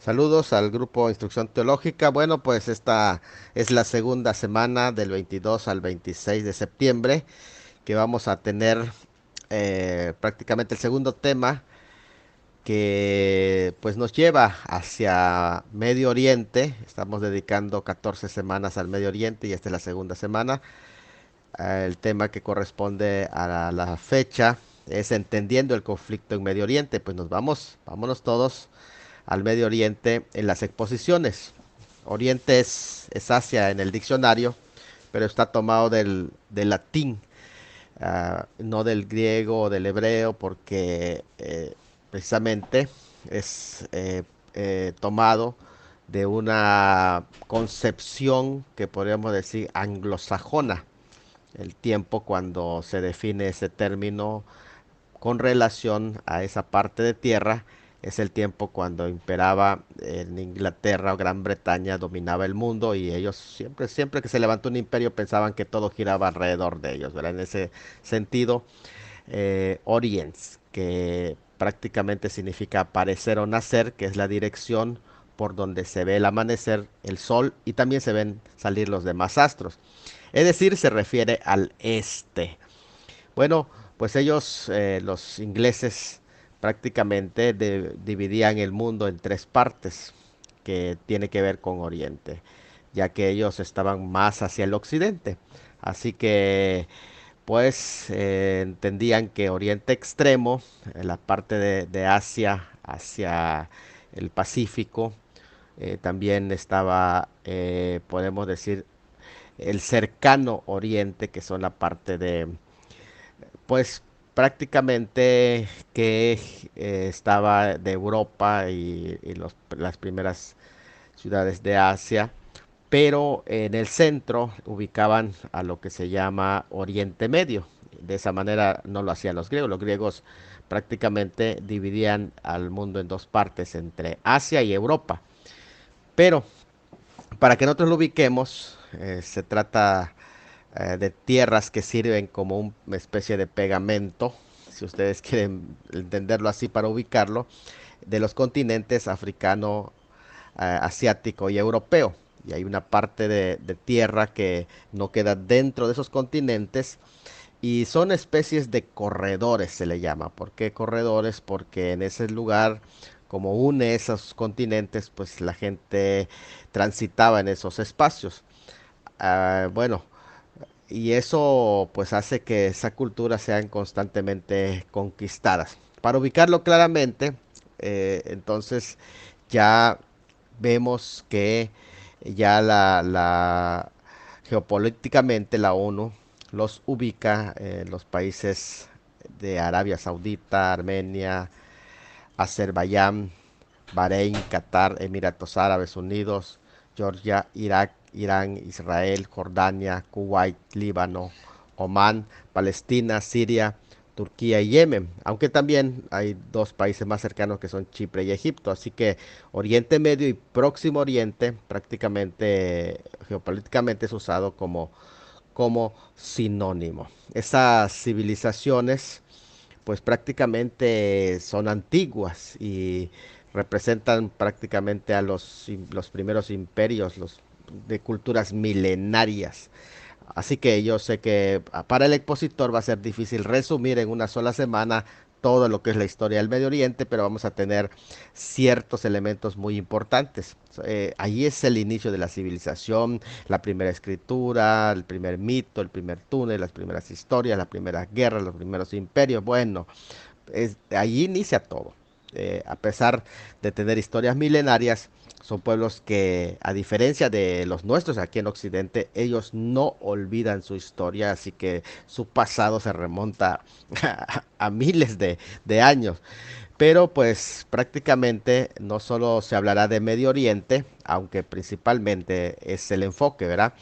Saludos al grupo Instrucción Teológica. Bueno, pues esta es la segunda semana del 22 al 26 de septiembre que vamos a tener prácticamente el segundo tema que pues nos lleva hacia Medio Oriente. Estamos dedicando 14 semanas al Medio Oriente y esta es la segunda semana. El tema que corresponde a la fecha es entendiendo el conflicto en Medio Oriente. Pues vámonos todos al Medio Oriente en las exposiciones. Oriente es Asia en el diccionario, pero está tomado del latín, no del griego o del hebreo, porque precisamente es tomado de una concepción que podríamos decir anglosajona, el tiempo cuando se define ese término con relación a esa parte de tierra. Es el tiempo cuando imperaba en Inglaterra o Gran Bretaña, dominaba el mundo y ellos siempre que se levantó un imperio pensaban que todo giraba alrededor de ellos, ¿verdad? En ese sentido, Orients, que prácticamente significa aparecer o nacer, que es la dirección por donde se ve el amanecer, el sol y también se ven salir los demás astros. Es decir, se refiere al este. Bueno, pues ellos, los ingleses, prácticamente dividían el mundo en tres partes que tiene que ver con Oriente, ya que ellos estaban más hacia el occidente. Así que, pues, entendían que Oriente Extremo, la parte de Asia hacia el Pacífico, también estaba, podemos decir, el cercano Oriente, que son la parte de pues prácticamente que estaba de Europa y las primeras ciudades de Asia, pero en el centro ubicaban a lo que se llama Oriente Medio. De esa manera no lo hacían los griegos. Los griegos prácticamente dividían al mundo en dos partes, entre Asia y Europa. Pero para que nosotros lo ubiquemos, se trata de tierras que sirven como una especie de pegamento, si ustedes quieren entenderlo así para ubicarlo, de los continentes africano, asiático y europeo. Y hay una parte de tierra que no queda dentro de esos continentes y son especies de corredores, se le llama. ¿Por qué corredores? Porque en ese lugar, como une esos continentes, pues la gente transitaba en esos espacios. Bueno, y eso pues hace que esa cultura sean constantemente conquistadas. Para ubicarlo claramente, entonces ya vemos que ya geopolíticamente la ONU los ubica en los países de Arabia Saudita, Armenia, Azerbaiyán, Bahrein, Qatar, Emiratos Árabes Unidos, Georgia, Irak, Irán, Israel, Jordania, Kuwait, Líbano, Omán, Palestina, Siria, Turquía y Yemen, aunque también hay dos países más cercanos que son Chipre y Egipto, así que Oriente Medio y Próximo Oriente prácticamente geopolíticamente es usado como sinónimo. Esas civilizaciones pues prácticamente son antiguas y representan prácticamente a los primeros imperios, de culturas milenarias. Así que yo sé que para el expositor va a ser difícil resumir en una sola semana todo lo que es la historia del Medio Oriente, pero vamos a tener ciertos elementos muy importantes. Ahí es el inicio de la civilización, la primera escritura, el primer mito, el primer túnel, las primeras historias, las primeras guerras, los primeros imperios. Bueno, allí inicia todo. A pesar de tener historias milenarias, son pueblos que, a diferencia de los nuestros aquí en Occidente, ellos no olvidan su historia, así que su pasado se remonta a miles de años. Pero pues prácticamente no solo se hablará de Medio Oriente, aunque principalmente es el enfoque, ¿verdad?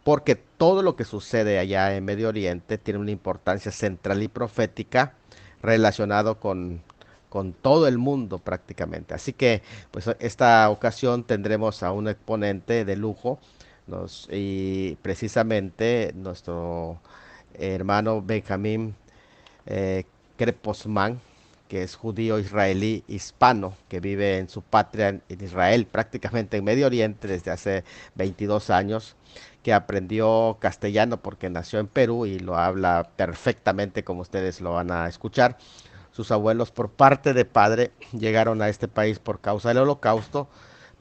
Porque todo lo que sucede allá en Medio Oriente tiene una importancia central y profética relacionado con todo el mundo prácticamente. Así que, pues esta ocasión tendremos a un exponente de lujo y precisamente nuestro hermano Benjamín eh, Creposman, que es judío israelí hispano, que vive en su patria en Israel, prácticamente en Medio Oriente desde hace 22 años, que aprendió castellano porque nació en Perú y lo habla perfectamente como ustedes lo van a escuchar. Sus abuelos por parte de padre llegaron a este país por causa del Holocausto,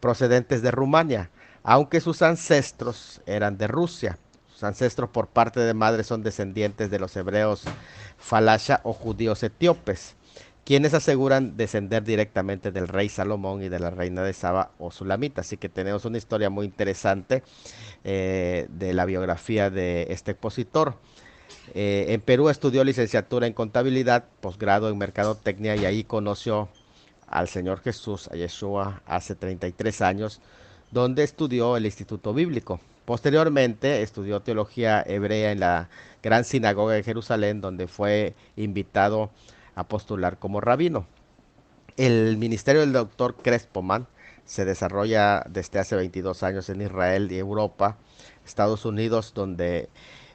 procedentes de Rumania, aunque sus ancestros eran de Rusia. Sus ancestros por parte de madre son descendientes de los hebreos falasha o judíos etíopes, quienes aseguran descender directamente del rey Salomón y de la reina de Saba o Sulamita. Así que tenemos una historia muy interesante de la biografía de este expositor. En Perú estudió licenciatura en contabilidad, posgrado en mercadotecnia y ahí conoció al Señor Jesús, a Yeshua, hace 33 años, donde estudió el Instituto Bíblico. Posteriormente estudió teología hebrea en la Gran Sinagoga de Jerusalén, donde fue invitado a postular como rabino. El ministerio del doctor Crespoman se desarrolla desde hace 22 años en Israel y Europa, Estados Unidos, donde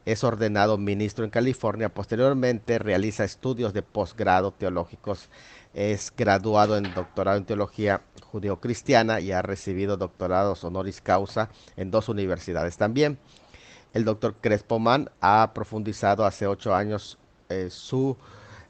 es ordenado ministro en California. Posteriormente realiza estudios de posgrado teológicos. Es graduado en doctorado en teología judío-cristiana y ha recibido doctorados honoris causa en 2 universidades también. El doctor Crespoman ha profundizado hace 8 años su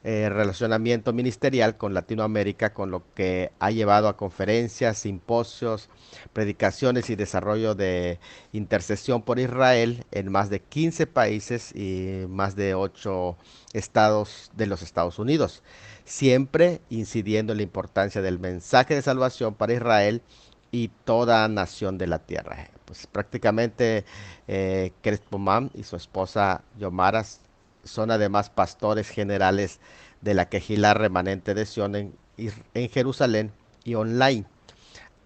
relacionamiento ministerial con Latinoamérica, con lo que ha llevado a conferencias, simposios, predicaciones y desarrollo de intercesión por Israel en más de 15 países y más de 8 estados de los Estados Unidos, siempre incidiendo en la importancia del mensaje de salvación para Israel y toda nación de la tierra. Pues prácticamente Crespoman y su esposa Yomara son además pastores generales de la Quejilá remanente de Sion en Jerusalén y online.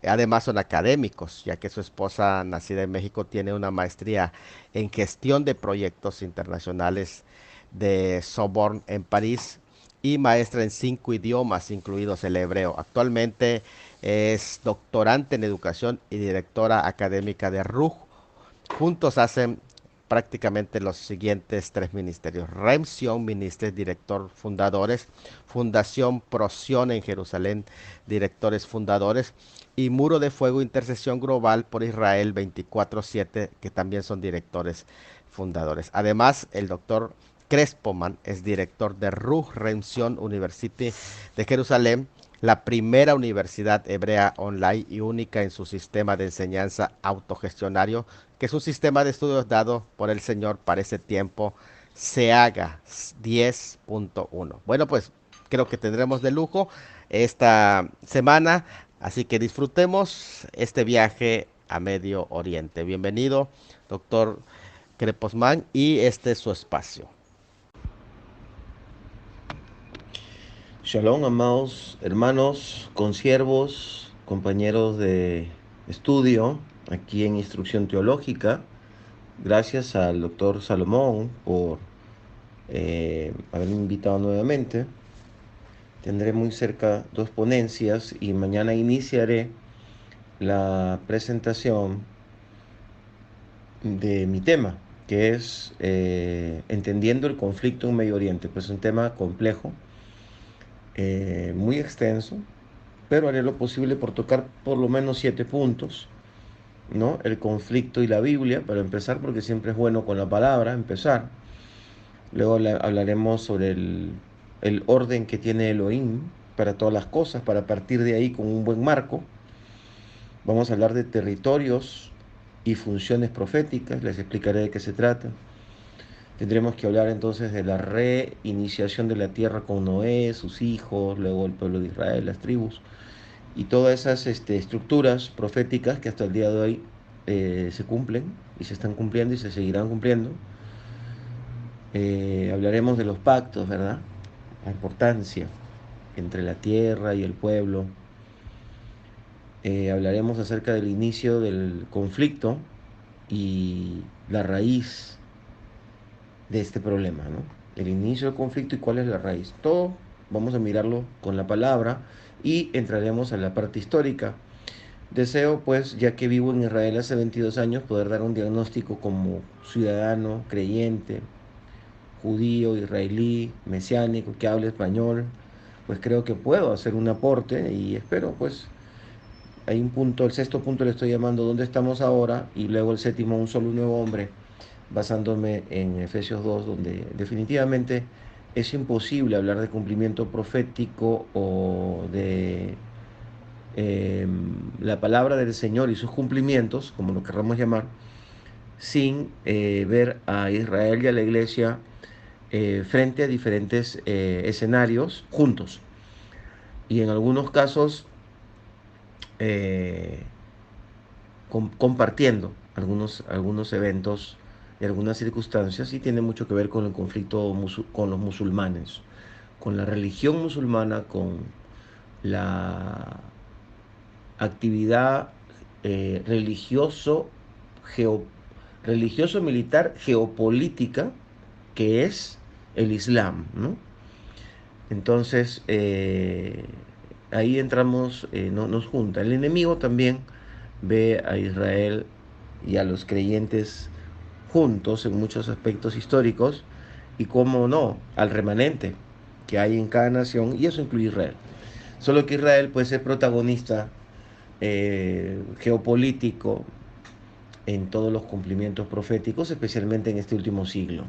Además son académicos, ya que su esposa, nacida en México, tiene una maestría en gestión de proyectos internacionales de Sorbonne en París y maestra en 5 idiomas, incluidos el hebreo. Actualmente es doctorante en educación y directora académica de RUJ. Juntos hacen prácticamente los siguientes 3 ministerios: Remsion Ministries, director fundadores; Fundación Prosión en Jerusalén, directores fundadores; y Muro de Fuego Intercesión Global por Israel 24/7, que también son directores fundadores. Además, el doctor Crespoman es director de Ruch Remsion University de Jerusalén, la primera universidad hebrea online y única en su sistema de enseñanza autogestionario, que es un sistema de estudios dado por el Señor para ese tiempo, se haga 10.1. Bueno, pues creo que tendremos de lujo esta semana, así que disfrutemos este viaje a Medio Oriente. Bienvenido, doctor Creposman, y este es su espacio. Shalom, amados hermanos, consiervos, compañeros de estudio aquí en Instrucción Teológica. Gracias al doctor Salomón por haberme invitado nuevamente. Tendré muy cerca 2 ponencias y mañana iniciaré la presentación de mi tema, que es entendiendo el conflicto en Medio Oriente. Pues es un tema complejo, muy extenso, pero haré lo posible por tocar por lo menos 7 puntos, ¿no? El conflicto y la Biblia, para empezar, porque siempre es bueno con la palabra empezar. Luego hablaremos sobre el orden que tiene Elohim para todas las cosas, para partir de ahí con un buen marco. Vamos a hablar de territorios y funciones proféticas, les explicaré de qué se trata. Tendremos que hablar entonces de la reiniciación de la tierra con Noé, sus hijos, luego el pueblo de Israel, las tribus y todas esas estructuras proféticas que hasta el día de hoy se cumplen y se están cumpliendo y se seguirán cumpliendo. Hablaremos de los pactos, ¿verdad? La importancia entre la tierra y el pueblo. Hablaremos acerca del inicio del conflicto y la raíz de este problema, ¿no? El inicio del conflicto y cuál es la raíz. Todo vamos a mirarlo con la palabra y entraremos a la parte histórica. Deseo, pues, ya que vivo en Israel hace 22 años, poder dar un diagnóstico como ciudadano, creyente, judío, israelí, mesiánico, que hable español, pues creo que puedo hacer un aporte y espero, pues, hay un punto, el sexto punto le estoy llamando ¿dónde estamos ahora? Y luego el séptimo, un solo nuevo hombre, basándome en Efesios 2, donde definitivamente es imposible hablar de cumplimiento profético o de eh, la palabra del Señor y sus cumplimientos, como lo querramos llamar, sin ver a Israel y a la iglesia frente a diferentes escenarios juntos. Y en algunos casos eh, compartiendo algunos eventos y algunas circunstancias y tiene mucho que ver con el conflicto con los musulmanes, con la religión musulmana, con la actividad religioso, geo, religioso militar geopolítica que es el Islam, ¿no? Entonces, ahí entramos, no, nos junta. El enemigo también ve a Israel y a los creyentes juntos en muchos aspectos históricos y, cómo no, al remanente que hay en cada nación, y eso incluye Israel. Solo que Israel puede ser protagonista geopolítico en todos los cumplimientos proféticos, especialmente en este último siglo.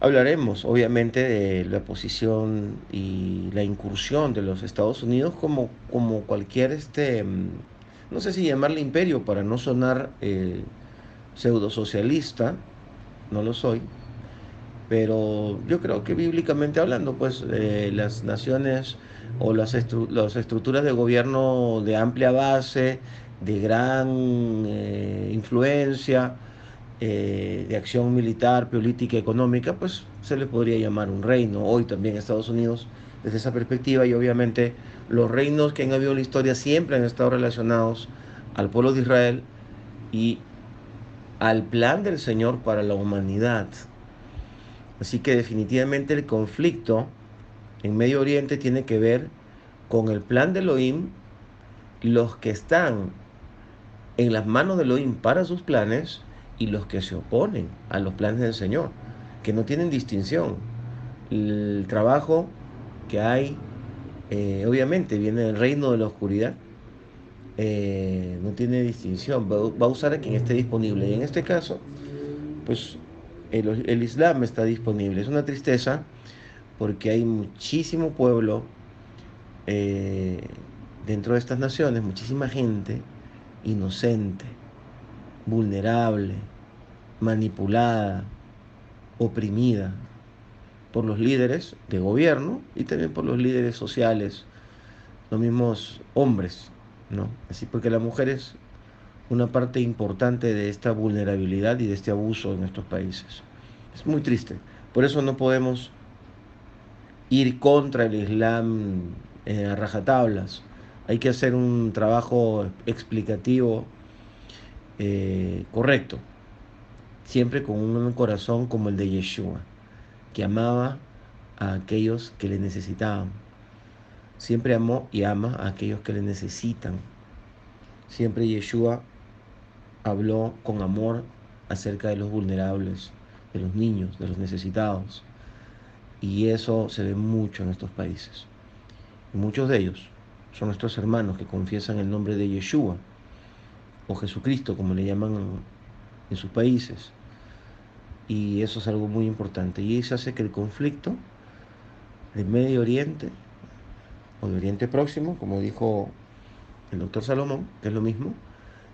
Hablaremos, obviamente, de la posición y la incursión de los Estados Unidos como cualquier, no sé si llamarle imperio para no sonar pseudo socialista, no lo soy, pero yo creo que bíblicamente hablando, pues las naciones o las estructuras de gobierno de amplia base, de gran influencia, de acción militar, política, económica, pues se le podría llamar un reino. Hoy también Estados Unidos, desde esa perspectiva, y obviamente los reinos que han habido en la historia siempre han estado relacionados al pueblo de Israel y al plan del Señor para la humanidad. Así que definitivamente el conflicto en Medio Oriente tiene que ver con el plan de Elohim, los que están en las manos de Elohim para sus planes y los que se oponen a los planes del Señor, que no tienen distinción. El trabajo que hay, obviamente, viene del reino de la oscuridad, no tiene distinción, va a usar a quien esté disponible. Y en este caso, pues el Islam está disponible. Es una tristeza porque hay muchísimo pueblo eh, dentro de estas naciones, muchísima gente inocente, vulnerable, manipulada, oprimida por los líderes de gobierno y también por los líderes sociales, los mismos hombres, ¿no? Así porque la mujer es una parte importante de esta vulnerabilidad y de este abuso en estos países. Es muy triste. Por eso no podemos ir contra el Islam a rajatablas. Hay que hacer un trabajo explicativo correcto, siempre con un corazón como el de Yeshua, que amaba a aquellos que le necesitaban. Siempre amó y ama a aquellos que le necesitan. Siempre Yeshua habló con amor acerca de los vulnerables, de los niños, de los necesitados. Y eso se ve mucho en estos países. Y muchos de ellos son nuestros hermanos que confiesan el nombre de Yeshua o Jesucristo, como le llaman en sus países. Y eso es algo muy importante. Y eso hace que el conflicto de Medio Oriente o de Oriente Próximo, como dijo el doctor Salomón, que es lo mismo,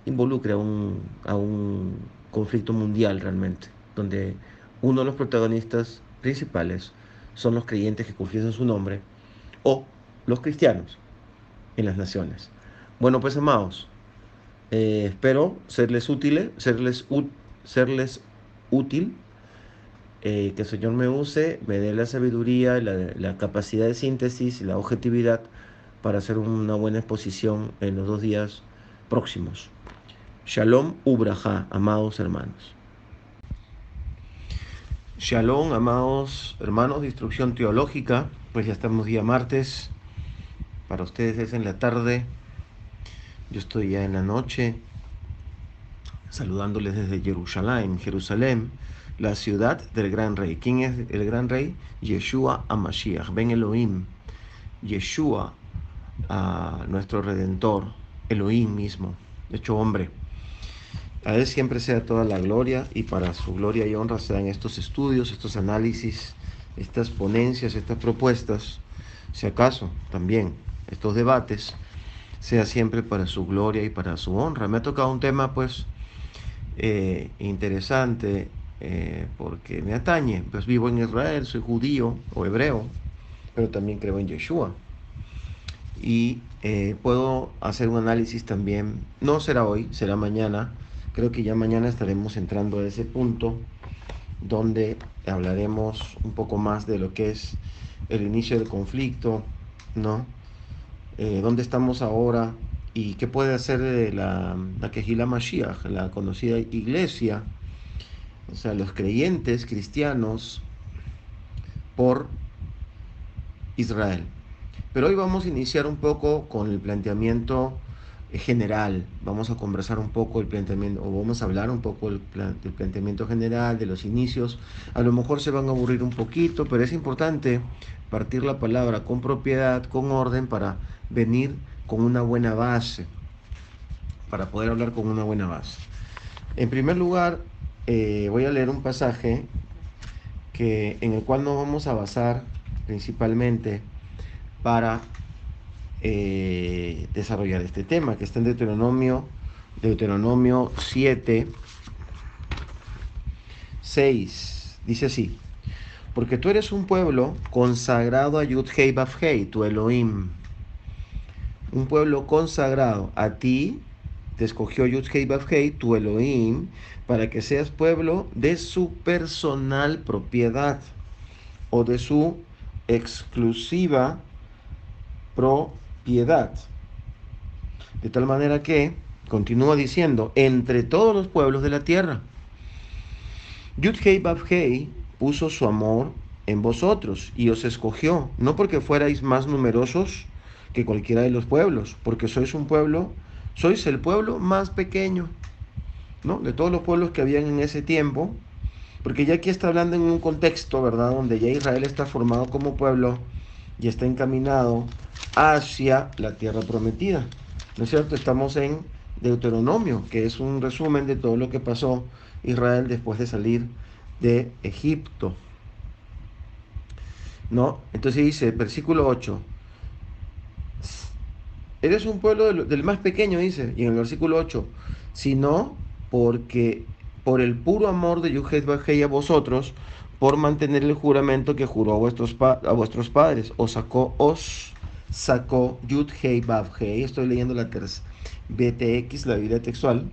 involucre a un conflicto mundial realmente, donde uno de los protagonistas principales son los creyentes que confiesan su nombre o los cristianos en las naciones. Bueno, pues amados, espero serles útil, que el Señor me use, me dé la sabiduría, la capacidad de síntesis y la objetividad para hacer una buena exposición en los 2 días próximos. Shalom Ubraja, amados hermanos. Shalom, amados hermanos de Instrucción Teológica. Pues ya estamos día martes. Para ustedes es en la tarde. Yo estoy ya en la noche. Saludándoles desde Jerusalén, Jerusalén. la ciudad del gran rey. ¿Quién es el gran rey? Yeshua HaMashiach, Ben Elohim, Yeshua, nuestro Redentor, Elohim mismo, hecho hombre. A Él siempre sea toda la gloria y para su gloria y honra sean estos estudios, estos análisis, estas ponencias, estas propuestas, si acaso también estos debates, sea siempre para su gloria y para su honra. Me ha tocado un tema pues interesante porque me atañe. Pues vivo en Israel, soy judío o hebreo, pero también creo en Yeshua. Y puedo hacer un análisis también, no será hoy, será mañana. Creo que ya mañana estaremos entrando a ese punto donde hablaremos un poco más de lo que es el inicio del conflicto, ¿no? Dónde estamos ahora y qué puede hacer la Kehila Mashiach, la conocida iglesia, o sea, los creyentes cristianos por Israel. Pero hoy vamos a iniciar un poco con el planteamiento general. Vamos a conversar un poco el planteamiento, o vamos a hablar un poco del planteamiento general, de los inicios. A lo mejor se van a aburrir un poquito, pero es importante partir la palabra con propiedad, con orden, para venir con una buena base, para poder hablar con una buena base. En primer lugar, voy a leer un pasaje en el cual nos vamos a basar principalmente para desarrollar este tema, que está en Deuteronomio 7, 6. Dice así: porque tú eres un pueblo consagrado a Yud-Hei Vav-Hei, tu Elohim. Un pueblo consagrado a ti, te escogió Yud-Hei Vav-Hei, tu Elohim, para que seas pueblo de su personal propiedad o de su exclusiva propiedad. De tal manera que, continúa diciendo, entre todos los pueblos de la tierra, Yud-Hei Vav-Hei puso su amor en vosotros y os escogió, no porque fuerais más numerosos que cualquiera de los pueblos, porque sois un pueblo, sois el pueblo más pequeño, ¿no? De todos los pueblos que habían en ese tiempo, porque ya aquí está hablando en un contexto, ¿verdad? Donde ya Israel está formado como pueblo y está encaminado hacia la tierra prometida. ¿No es cierto? Estamos en Deuteronomio, que es un resumen de todo lo que pasó Israel después de salir de Egipto. ¿No? Entonces dice, versículo 8, eres un pueblo del más pequeño, dice, y en el versículo 8, sino porque por el puro amor de Yuhet Bajei a vosotros, por mantener el juramento que juró a vuestros padres, os sacó Yud Hei Vav Hei, estoy leyendo la BTX, la Biblia textual,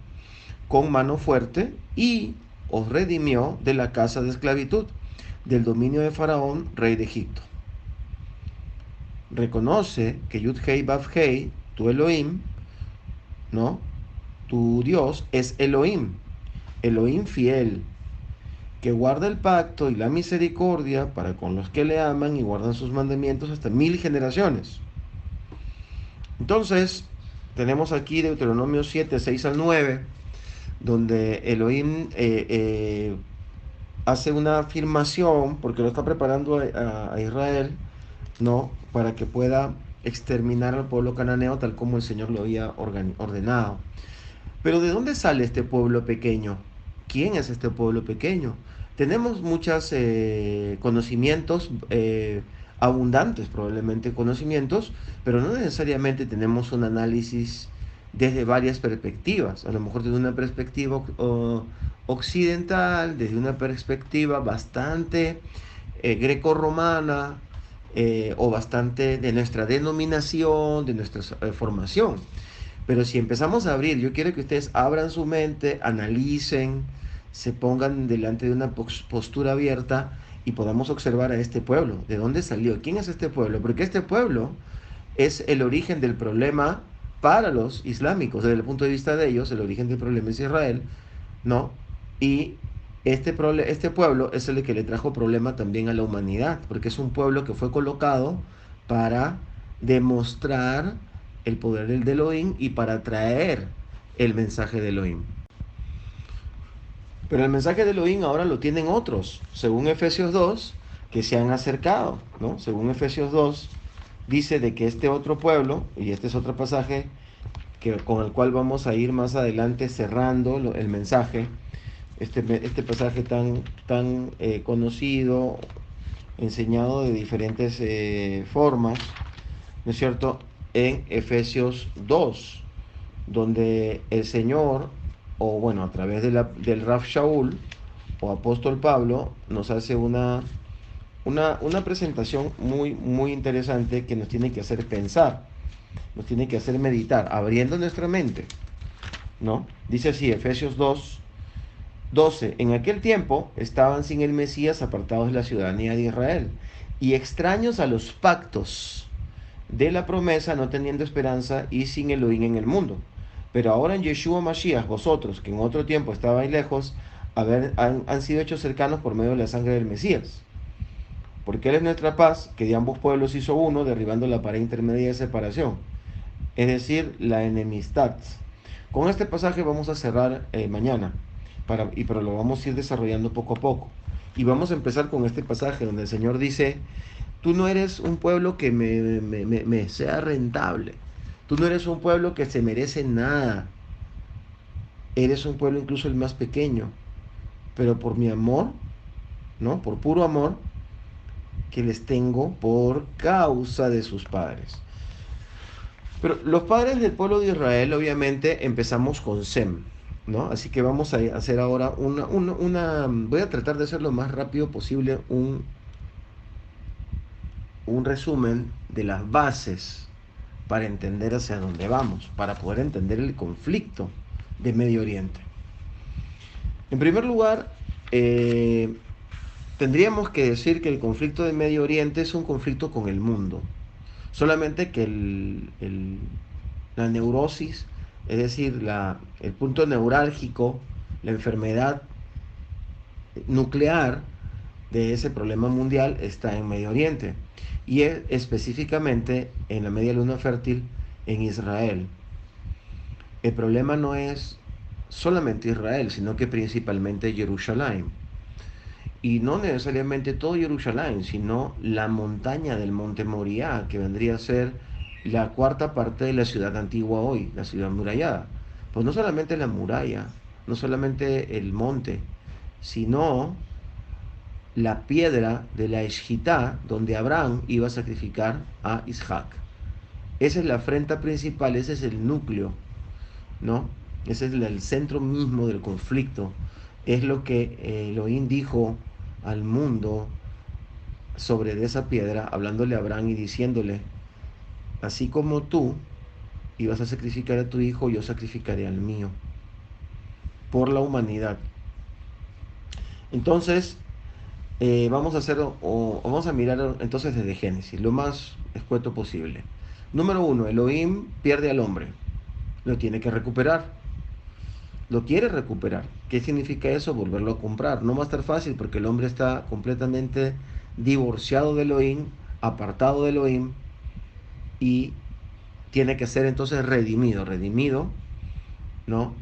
con mano fuerte, y os redimió de la casa de esclavitud, del dominio de Faraón, rey de Egipto. Reconoce que Yud Hei Vav Hei, tu Elohim, ¿no? Tu Dios es Elohim, Elohim fiel, que guarda el pacto y la misericordia para con los que le aman y guardan sus mandamientos hasta 1000 generaciones. Entonces, tenemos aquí Deuteronomio 7, 6 al 9, donde Elohim hace una afirmación, porque lo está preparando a Israel, ¿no? Para que pueda exterminar al pueblo cananeo tal como el Señor lo había ordenado. Pero ¿de dónde sale este pueblo pequeño? ¿Quién es este pueblo pequeño? Tenemos muchos conocimientos, abundantes probablemente conocimientos, pero no necesariamente tenemos un análisis desde varias perspectivas. A lo mejor desde una perspectiva occidental, desde una perspectiva bastante greco-romana, o bastante de nuestra denominación, de nuestra formación. Pero si empezamos a abrir, yo quiero que ustedes abran su mente, analicen, se pongan delante de una postura abierta y podamos observar a este pueblo. ¿De dónde salió? ¿Quién es este pueblo? Porque este pueblo es el origen del problema para los islámicos. Desde el punto de vista de ellos, el origen del problema es Israel, ¿no? Y este pueblo es el que le trajo problema también a la humanidad, porque es un pueblo que fue colocado para demostrar el poder del Elohim y para traer el mensaje de Elohim. Pero el mensaje de Elohim ahora lo tienen otros, según Efesios 2, que se han acercado, ¿no? Según Efesios 2, dice de que este otro pueblo, y este es otro pasaje con el cual vamos a ir más adelante cerrando el mensaje, este pasaje tan conocido, enseñado de diferentes formas, ¿no es cierto? En Efesios 2, donde el Señor, o bueno, a través del Raf Shaul o apóstol Pablo, nos hace una presentación muy interesante que nos tiene que hacer pensar, nos tiene que hacer meditar, abriendo nuestra mente, ¿no? Dice así, Efesios 2:12: en aquel tiempo estaban sin el Mesías, apartados de la ciudadanía de Israel y extraños a los pactos de la promesa, no teniendo esperanza y sin Elohim en el mundo. Pero ahora en Yeshua Mashiach, vosotros, que en otro tiempo estabais lejos, han sido hechos cercanos por medio de la sangre del Mesías. Porque Él es nuestra paz, que de ambos pueblos hizo uno, derribando la pared intermedia de separación, es decir, la enemistad. Con este pasaje vamos a cerrar mañana, pero lo vamos a ir desarrollando poco a poco. Y vamos a empezar con este pasaje donde el Señor dice: tú no eres un pueblo que me sea rentable. Tú no eres un pueblo que se merece nada. Eres un pueblo incluso el más pequeño. Pero por mi amor, ¿no? Por puro amor que les tengo por causa de sus padres. Pero los padres del pueblo de Israel, obviamente, empezamos con Sem, ¿no? Así que vamos a hacer ahora voy a tratar de hacer lo más rápido posible un resumen de las bases para entender hacia dónde vamos, para poder entender el conflicto de Medio Oriente. En primer lugar, tendríamos que decir que el conflicto de Medio Oriente es un conflicto con el mundo. Solamente que la neurosis, es decir, el punto neurálgico, la enfermedad nuclear de ese problema mundial está en Medio Oriente y es específicamente en la media luna fértil en Israel. El problema no es solamente Israel, sino que principalmente Jerusalén. Y no necesariamente todo Jerusalén, sino la montaña del Monte Moriah, que vendría a ser la cuarta parte de la ciudad antigua hoy, la ciudad murallada. Pues no solamente la muralla, no solamente el monte, sino la piedra de la Eshitá, donde Abraham iba a sacrificar a Isaac. Esa es la afrenta principal, ese es el núcleo, ¿no? Ese es el centro mismo del conflicto. Es lo que Elohim dijo al mundo sobre esa piedra, hablándole a Abraham y diciéndole: así como tú ibas a sacrificar a tu hijo, yo sacrificaré al mío, por la humanidad. Entonces, vamos a mirar entonces desde Génesis, lo más escueto posible. Número uno, Elohim pierde al hombre, lo tiene que recuperar. Lo quiere recuperar. ¿Qué significa eso? Volverlo a comprar. No va a estar fácil porque el hombre está completamente divorciado de Elohim, apartado de Elohim, y tiene que ser entonces redimido. Redimido, ¿no?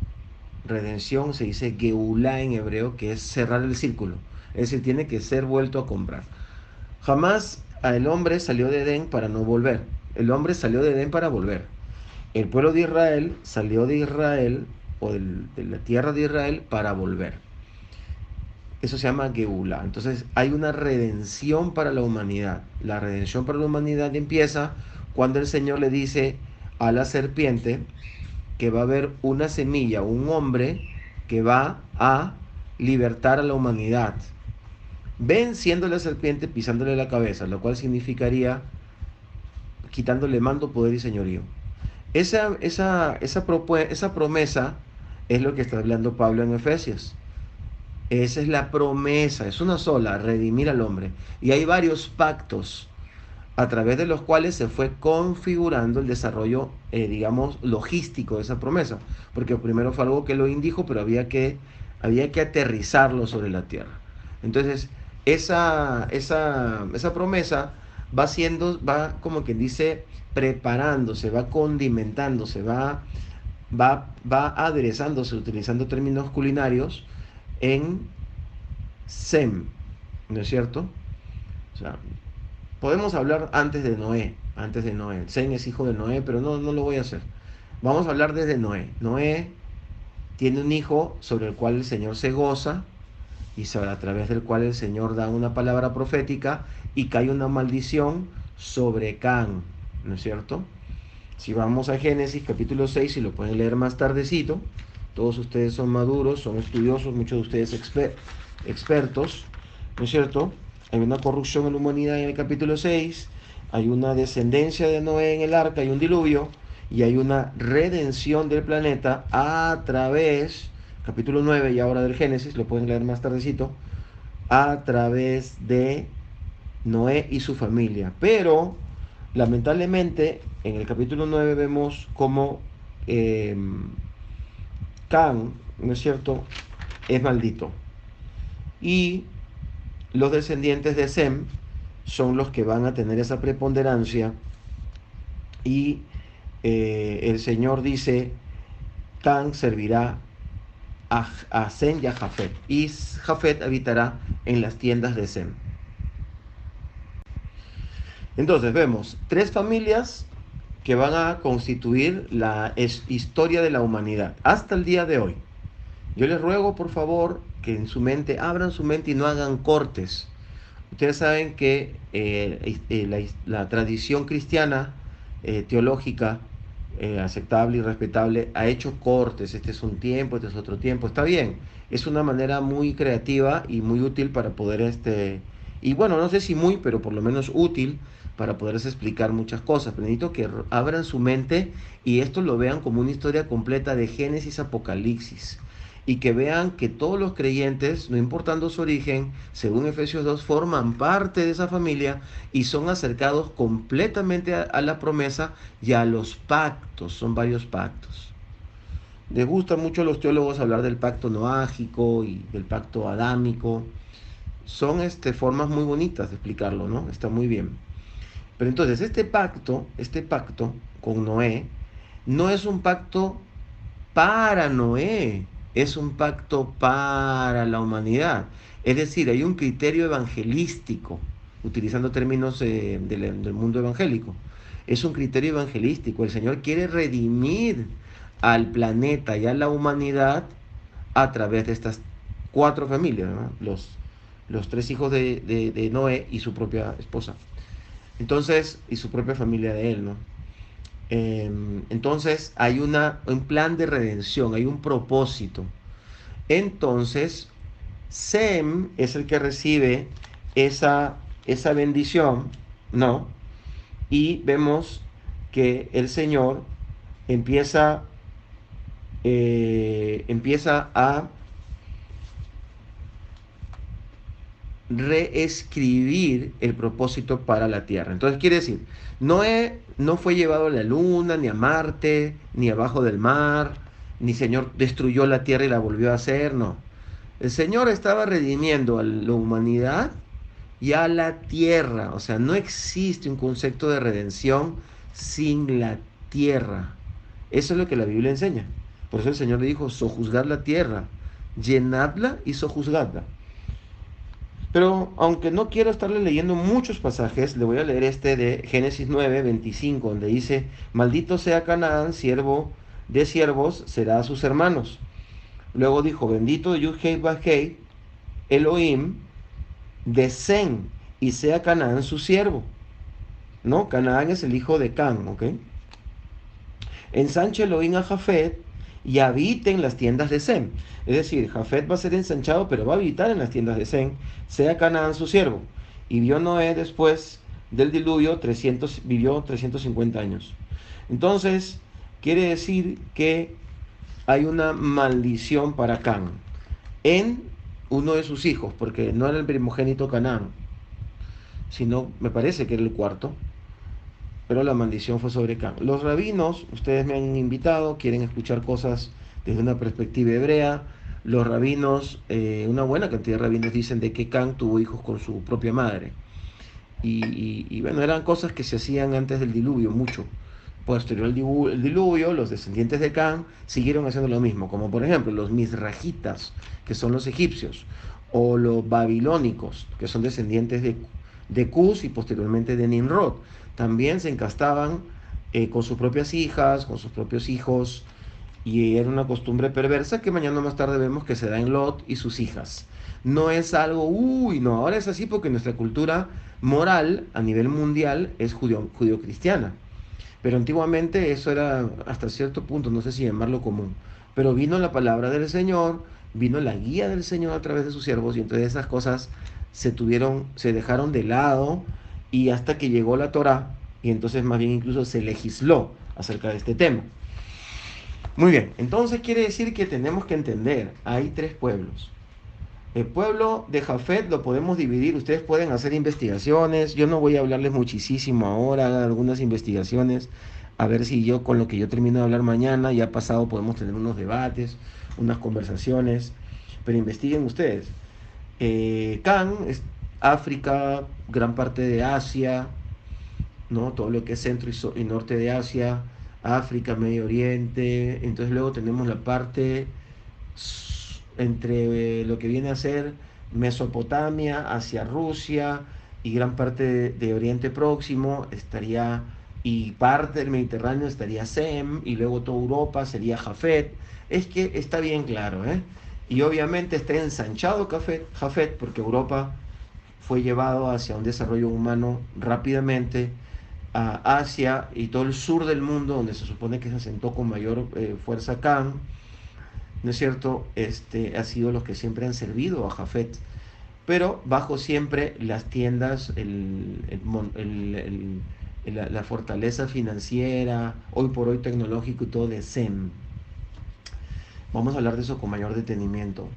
Redención se dice Geulá en hebreo, que es cerrar el círculo. Es decir, tiene que ser vuelto a comprar. Jamás el hombre salió de Edén para no volver. El hombre salió de Edén para volver. El pueblo de Israel salió de Israel o de la tierra de Israel para volver. Eso se llama Geula. Entonces hay una redención para la humanidad. La redención para la humanidad empieza cuando el Señor le dice a la serpiente que va a haber una semilla, un hombre que va a libertar a la humanidad, venciendo a la serpiente, pisándole la cabeza, lo cual significaría quitándole mando, poder y señorío. Esa promesa es lo que está hablando Pablo en Efesios. Esa es la promesa, es una sola, redimir al hombre. Y hay varios pactos a través de los cuales se fue configurando el desarrollo, digamos, logístico de esa promesa. Porque primero fue algo que lo indijo, pero había que aterrizarlo sobre la tierra. Entonces, esa promesa va como quien dice, preparándose, va condimentándose, va aderezándose, utilizando términos culinarios, en Sem, ¿no es cierto? O sea, podemos hablar antes de Noé, antes de Noé. Sem es hijo de Noé, pero no lo voy a hacer. Vamos a hablar desde Noé. Noé tiene un hijo sobre el cual el Señor se goza y a través del cual el Señor da una palabra profética y cae una maldición sobre Can, ¿no es cierto? Si vamos a Génesis capítulo 6, y lo pueden leer más tardecito, todos ustedes son maduros, son estudiosos, muchos de ustedes expertos, ¿no es cierto? Hay una corrupción en la humanidad en el capítulo 6, hay una descendencia de Noé en el arca, hay un diluvio, y hay una redención del planeta a través, capítulo 9 y ahora del Génesis, lo pueden leer más tardecito, a través de Noé y su familia. Pero lamentablemente en el capítulo 9 vemos cómo eh, Can, ¿no es cierto?, es maldito. Y los descendientes de Sem son los que van a tener esa preponderancia. Y el Señor dice, Can servirá a Sem y a Jafet. Y Jafet habitará en las tiendas de Sem. Entonces vemos tres familias que van a constituir la historia de la humanidad hasta el día de hoy. Yo les ruego, por favor, que en su mente abran su mente y no hagan cortes. Ustedes saben que la tradición cristiana teológica aceptable y respetable ha hecho cortes. Este es un tiempo, este es otro tiempo. Está bien. Es una manera muy creativa y muy útil para poder y bueno, no sé si muy, pero por lo menos útil para poderles explicar muchas cosas. Pero necesito que abran su mente y esto lo vean como una historia completa de Génesis a Apocalipsis. Y que vean que todos los creyentes, no importando su origen, según Efesios 2, forman parte de esa familia y son acercados completamente a la promesa y a los pactos. Son varios pactos. Les gusta mucho a los teólogos hablar del pacto noágico y del pacto adámico. Son formas muy bonitas de explicarlo, ¿no? Está muy bien. Pero entonces este pacto con Noé no es un pacto para Noé, es un pacto para la humanidad. Es decir, hay un criterio evangelístico, utilizando términos del mundo evangélico. Es un criterio evangelístico. El Señor quiere redimir al planeta y a la humanidad a través de estas cuatro familias, ¿no? Los tres hijos de Noé y su propia esposa. Entonces, y su propia familia de él, ¿no? Entonces hay un plan de redención, hay un propósito. Entonces, Sem es el que recibe esa bendición, ¿no? Y vemos que el Señor empieza, empieza a reescribir el propósito para la tierra. Entonces quiere decir, Noé no fue llevado a la luna, ni a Marte, ni abajo del mar, ni Señor destruyó la tierra y la volvió a hacer, no. El Señor estaba redimiendo a la humanidad y a la tierra. O sea, no existe un concepto de redención sin la tierra. Eso es lo que la Biblia enseña. Por eso el Señor le dijo, sojuzgad la tierra, llenadla y sojuzgadla. Pero aunque no quiero estarle leyendo muchos pasajes, le voy a leer este de Génesis 9, 25, donde dice, maldito sea Canaán, siervo de siervos, será a sus hermanos. Luego dijo, bendito Yud-Hei Vah-Hei, Elohim, de Sem, y sea Canaán su siervo. ¿No? Canaán es el hijo de Can, ¿ok? Ensanche Elohim a Jafet y habite en las tiendas de Sem. Es decir, Jafet va a ser ensanchado, pero va a habitar en las tiendas de Sem, sea Canaán su siervo. Y vio Noé después del diluvio, vivió 350 años. Entonces, quiere decir que hay una maldición para Can en uno de sus hijos, porque no era el primogénito Canaán, sino me parece que era el cuarto, pero la maldición fue sobre Can. Los rabinos, ustedes me han invitado, quieren escuchar cosas desde una perspectiva hebrea. Los rabinos, una buena cantidad de rabinos dicen de que Can tuvo hijos con su propia madre. Y bueno, eran cosas que se hacían antes del diluvio, mucho. Posterior al diluvio, los descendientes de Cam siguieron haciendo lo mismo, como por ejemplo los misrajitas, que son los egipcios, o los babilónicos, que son descendientes de Cus y posteriormente de Nimrod. También se encastaban con sus propias hijas, con sus propios hijos, y era una costumbre perversa que mañana más tarde vemos que se da en Lot y sus hijas. No es algo, uy, no, ahora es así porque nuestra cultura moral a nivel mundial es judío-cristiana. Pero antiguamente eso era hasta cierto punto, no sé si llamarlo común. Pero vino la palabra del Señor, vino la guía del Señor a través de sus siervos y entonces esas cosas se dejaron de lado y hasta que llegó la Torá y entonces más bien incluso se legisló acerca de este tema. Muy bien, entonces quiere decir que tenemos que entender, hay tres pueblos. El pueblo de Jafet lo podemos dividir, ustedes pueden hacer investigaciones, yo no voy a hablarles muchísimo ahora, hagan algunas investigaciones, a ver si yo con lo que yo termino de hablar mañana, ya pasado podemos tener unos debates, unas conversaciones, pero investiguen ustedes. Can es África, gran parte de Asia, ¿no? Todo lo que es centro y norte de Asia, África, Medio Oriente, entonces luego tenemos la parte entre lo que viene a ser Mesopotamia hacia Rusia y gran parte de Oriente Próximo estaría, y parte del Mediterráneo estaría Sem, y luego toda Europa sería Jafet. Es que está bien claro, ¿eh? Y obviamente está ensanchado Jafet porque Europa fue llevado hacia un desarrollo humano rápidamente a Asia y todo el sur del mundo, donde se supone que se asentó con mayor fuerza Can, ¿no es cierto? Ha sido los que siempre han servido a Jafet, pero bajo siempre las tiendas, la fortaleza financiera, hoy por hoy tecnológico y todo de Sem. Vamos a hablar de eso con mayor detenimiento.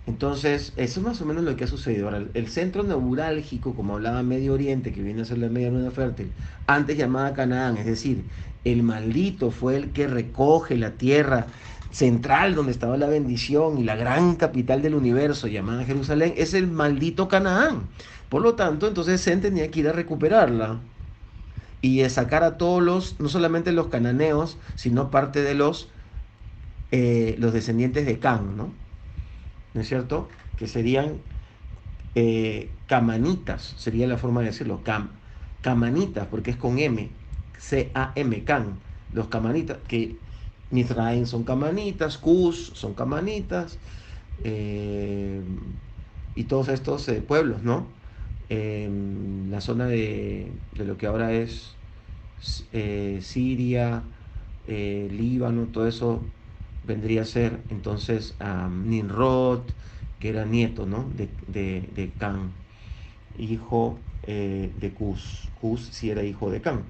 Entonces, eso es más o menos lo que ha sucedido. Ahora, el centro neurálgico, como hablaba Medio Oriente, que viene a ser la media luna fértil, antes llamada Canaán, es decir, el maldito fue el que recoge la tierra central donde estaba la bendición y la gran capital del universo llamada Jerusalén, es el maldito Canaán. Por lo tanto, entonces Zen tenía que ir a recuperarla y sacar a todos no solamente los cananeos, sino parte de los descendientes de Can, ¿no? ¿No es cierto? Que serían camanitas, sería la forma de decirlo, camanitas, porque es con M, C-A-M, Can, los camanitas, que Mizraim son camanitas, Cus son camanitas, eh, y todos estos pueblos, ¿no? La zona de lo que ahora es Siria, Líbano, todo eso vendría a ser entonces Nimrod, que era nieto, ¿no? de Can, hijo de Cus. Cus sí era hijo de Can.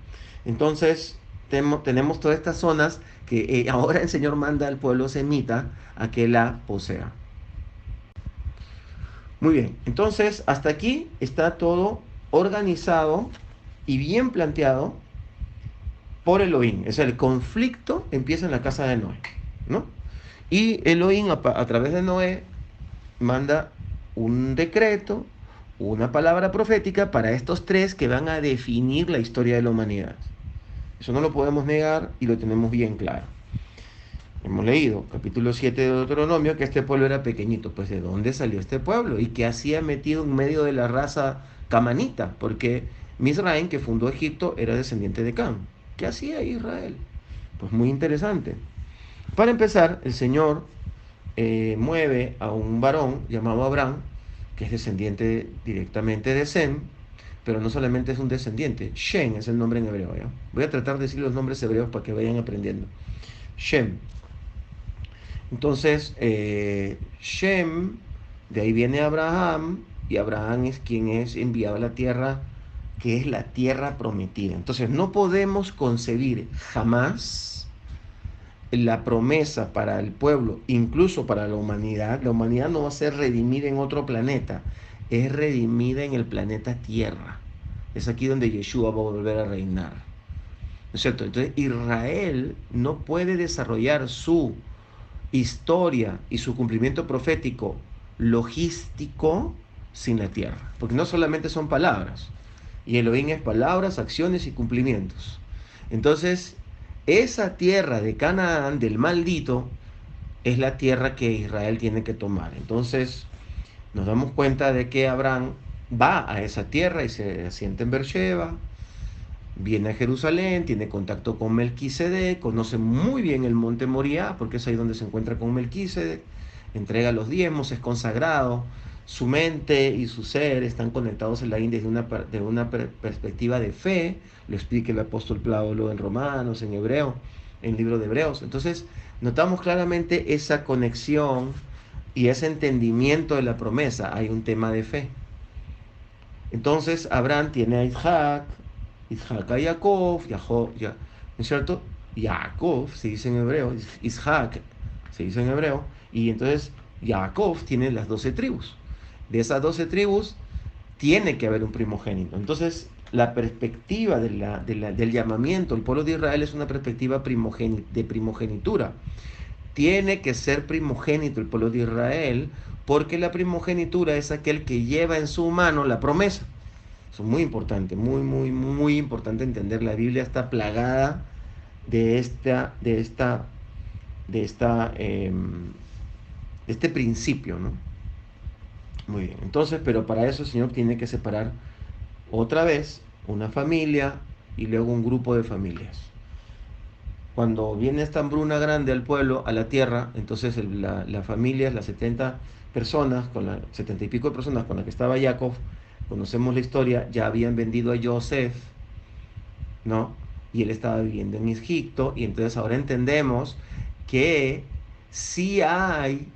Entonces tenemos todas estas zonas que ahora el Señor manda al pueblo semita a que la posea. Muy bien, entonces hasta aquí está todo organizado y bien planteado por Elohim. Es el conflicto empieza en la casa de Noé, ¿no? Y Elohim a través de Noé manda un decreto, una palabra profética para estos tres que van a definir la historia de la humanidad. Eso no lo podemos negar y lo tenemos bien claro. Hemos leído capítulo 7 de Deuteronomio que este pueblo era pequeñito. Pues ¿de dónde salió este pueblo? ¿Y qué hacía metido en medio de la raza camanita? Porque Misraim, que fundó Egipto, era descendiente de Cam. ¿Qué hacía Israel? Pues muy interesante. Para empezar, el Señor mueve a un varón llamado Abraham, que es descendiente directamente de Sem, pero no solamente es un descendiente, Shem es el nombre en hebreo, ¿ya? Voy a tratar de decir los nombres hebreos para que vayan aprendiendo. Shem. Entonces, Shem, de ahí viene Abraham, y Abraham es quien es enviado a la tierra, que es la tierra prometida. Entonces, no podemos concebir jamás la promesa para el pueblo, incluso para la humanidad no va a ser redimida en otro planeta, es redimida en el planeta Tierra. Es aquí donde Yeshua va a volver a reinar. ¿No es cierto? Entonces Israel no puede desarrollar su historia y su cumplimiento profético logístico sin la tierra, porque no solamente son palabras, y Elohim es palabras, acciones y cumplimientos. Entonces, Esa tierra de Canaán, del maldito, es la tierra que Israel tiene que tomar. Entonces nos damos cuenta de que Abraham va a esa tierra y se asienta en Beersheba, viene a Jerusalén, tiene contacto con Melquisedec, conoce muy bien el monte Moriah, porque es ahí donde se encuentra con Melquisedec, entrega los diezmos, es consagrado, su mente y su ser están conectados en la India de una perspectiva de fe, lo explica el apóstol Pablo en Romanos, en Hebreo, en el libro de Hebreos. Entonces, notamos claramente esa conexión y ese entendimiento de la promesa. Hay un tema de fe. Entonces Abraham tiene a Isaac, Isaac a Jacob, ¿no es cierto? Jacob se dice en hebreo, Isaac se dice en hebreo, y entonces Jacob tiene las 12 tribus. De esas 12 tribus tiene que haber un primogénito. Entonces, la perspectiva del llamamiento al pueblo de Israel es una perspectiva de primogenitura. Tiene que ser primogénito el pueblo de Israel, porque la primogenitura es aquel que lleva en su mano la promesa. Eso es muy importante, muy importante entender. La Biblia está plagada de de esta, eh, de este principio, ¿no? Muy bien. Entonces, pero para eso el Señor tiene que separar otra vez una familia y luego un grupo de familias. Cuando viene esta hambruna grande al pueblo, a la tierra, entonces la familia, las 70 personas, con las 70 y pico de personas con las que estaba Jacob, conocemos la historia, ya habían vendido a Joseph, ¿no? Y él estaba viviendo en Egipto, y entonces ahora entendemos que sí hay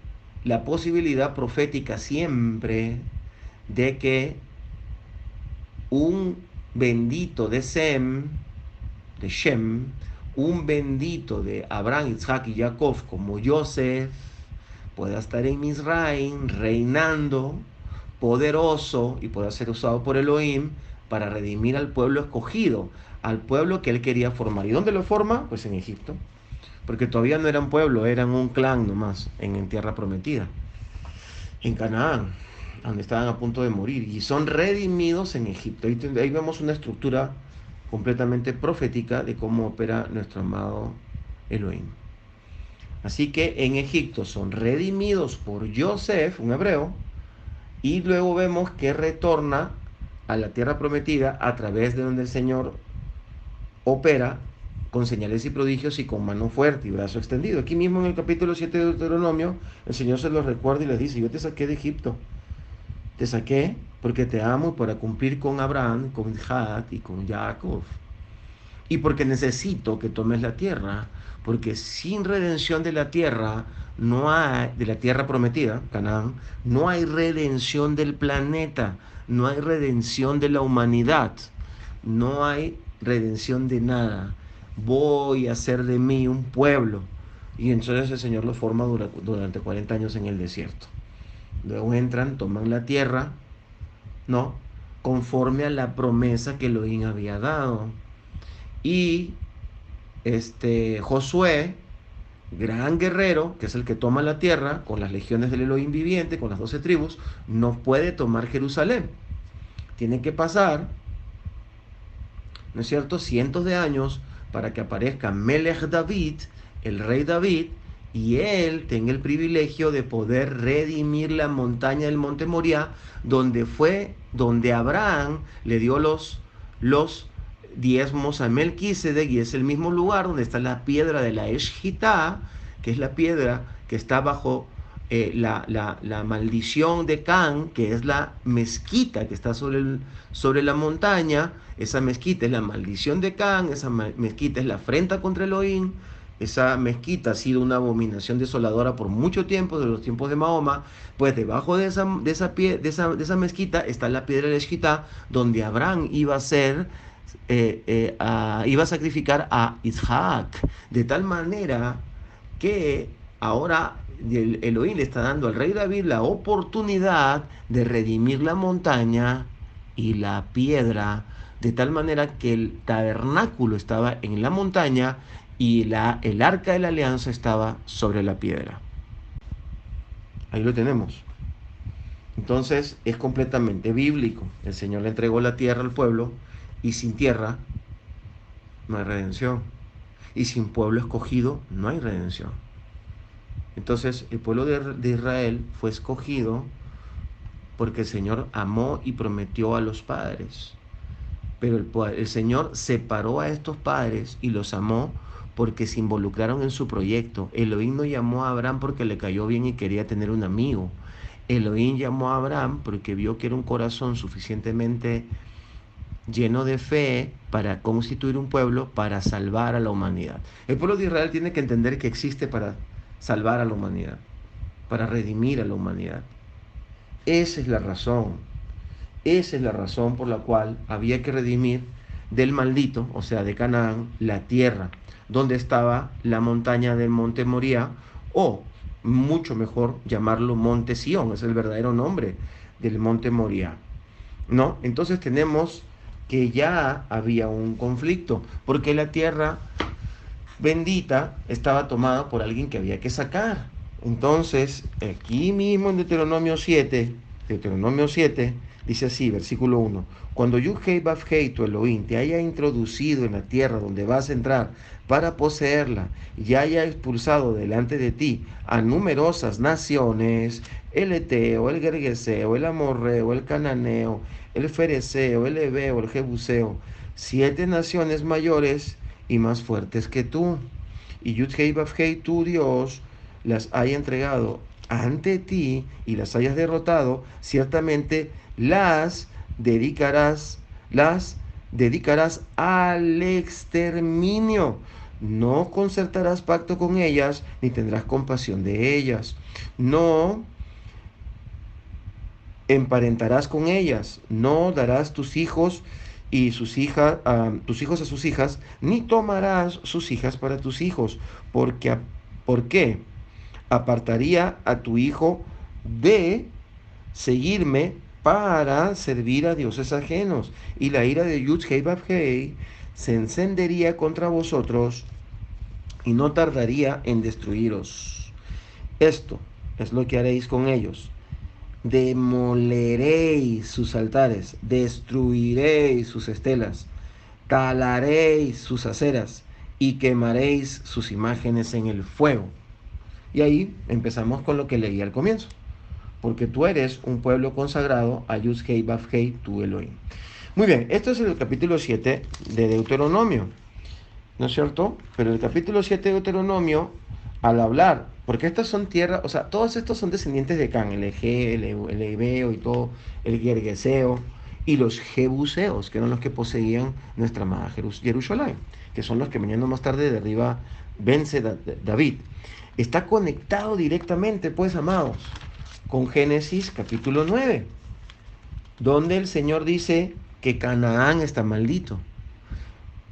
la posibilidad profética siempre de que un bendito de Shem, un bendito de Abraham, Isaac y Jacob como Joseph, pueda estar en Misraim reinando, poderoso y pueda ser usado por Elohim para redimir al pueblo escogido, al pueblo que él quería formar. ¿Y dónde lo forma? Pues en Egipto, porque todavía no eran pueblo, eran un clan nomás en tierra prometida, en Canaán, donde estaban a punto de morir, y son redimidos en Egipto. Ahí vemos una estructura completamente profética de cómo opera nuestro amado Elohim. Así que en Egipto son redimidos por Joseph, un hebreo, y luego vemos que retorna a la tierra prometida a través de donde el Señor opera con señales y prodigios y con mano fuerte y brazo extendido. Aquí mismo en el capítulo 7 de Deuteronomio, el Señor se los recuerda y les dice: yo te saqué de Egipto, te saqué porque te amo y para cumplir con Abraham, con Isaac y con Jacob. Y porque necesito que tomes la tierra, porque sin redención de la tierra, no hay, de la tierra prometida, Canaán, no hay redención del planeta, no hay redención de la humanidad, no hay redención de nada. Voy a hacer de mí un pueblo. Y entonces el Señor los forma durante 40 años en el desierto. Luego entran, toman la tierra, ¿no? Conforme a la promesa que Elohim había dado. Y Josué, gran guerrero, que es el que toma la tierra con las legiones del Elohim viviente, con las 12 tribus, no puede tomar Jerusalén. Tiene que pasar, ¿no es cierto?, cientos de años para que aparezca Melech David, el rey David, y él tenga el privilegio de poder redimir la montaña del monte Moriah, donde Abraham le dio los diezmos a Melquisedec, y es el mismo lugar donde está la piedra de la Eshjitá, que es la piedra que está bajo la maldición de Can, que es la mezquita que está sobre la montaña. Esa mezquita es la maldición de Can, esa mezquita es la afrenta contra Elohim. Esa mezquita ha sido una abominación desoladora por mucho tiempo, de los tiempos de Mahoma. Pues debajo de esa mezquita está la piedra de Eshjitá, donde Abraham iba a ser iba a sacrificar a Isaac, de tal manera que ahora el Elohim le está dando al rey David la oportunidad de redimir la montaña y la piedra, de tal manera que el tabernáculo estaba en la montaña y el arca de la alianza estaba sobre la piedra. Ahí lo tenemos. Entonces es completamente bíblico. El Señor le entregó la tierra al pueblo, y sin tierra no hay redención. Y sin pueblo escogido no hay redención. Entonces el pueblo de Israel fue escogido porque el Señor amó y prometió a los padres. Pero el Señor separó a estos padres y los amó porque se involucraron en su proyecto. Elohim no llamó a Abraham porque le cayó bien y quería tener un amigo. Elohim llamó a Abraham porque vio que era un corazón suficientemente lleno de fe para constituir un pueblo para salvar a la humanidad. El pueblo de Israel tiene que entender que existe para salvar a la humanidad, para redimir a la humanidad. Esa es la razón. Esa es la razón por la cual había que redimir del maldito, o sea, de Canaán, la tierra, donde estaba la montaña del monte Moría, o mucho mejor llamarlo monte Sión, es el verdadero nombre del monte Moría. ¿No? Entonces tenemos que ya había un conflicto, porque la tierra bendita estaba tomada por alguien que había que sacar. Entonces, aquí mismo en Deuteronomio 7 dice así, versículo 1, cuando Yud-Hei Vav-Hei, tu Elohim, te haya introducido en la tierra donde vas a entrar para poseerla y haya expulsado delante de ti a numerosas naciones, el Eteo, el Gergeseo, el Amorreo, el Cananeo, el Fereceo, el Ebeo, el Jebuseo, 7 naciones mayores y más fuertes que tú. Y Yud-Hei Vav-Hei, tu Dios, las haya entregado ante ti y las hayas derrotado, ciertamente las dedicarás al exterminio. No concertarás pacto con ellas, ni tendrás compasión de ellas. No emparentarás con ellas, no darás tus hijos y sus hijas, tus hijos a sus hijas, ni tomarás sus hijas para tus hijos, porque ¿por qué? Apartaría a tu hijo de seguirme para servir a dioses ajenos, y la ira de Yud-Hei Vav-Hei se encendería contra vosotros y no tardaría en destruiros. Esto es lo que haréis con ellos. Demoleréis sus altares, destruiréis sus estelas, talaréis sus aceras y quemaréis sus imágenes en el fuego. Y ahí empezamos con lo que leí al comienzo. Porque tú eres un pueblo consagrado a Yud-Hei Vav-Hei, tu Elohim. Muy bien, esto es el capítulo 7 de Deuteronomio, ¿no es cierto? Pero el capítulo 7 de Deuteronomio, al hablar, porque estas son tierras, o sea, todos estos son descendientes de Can, el Egeo, el Ebeo y todo, el Gergeseo, y los Jebuseos, que eran los que poseían nuestra amada Jerusalén, que son los que mañana más tarde derriba, vence David. Está conectado directamente, pues, amados, con Génesis capítulo 9, donde el Señor dice que Canaán está maldito.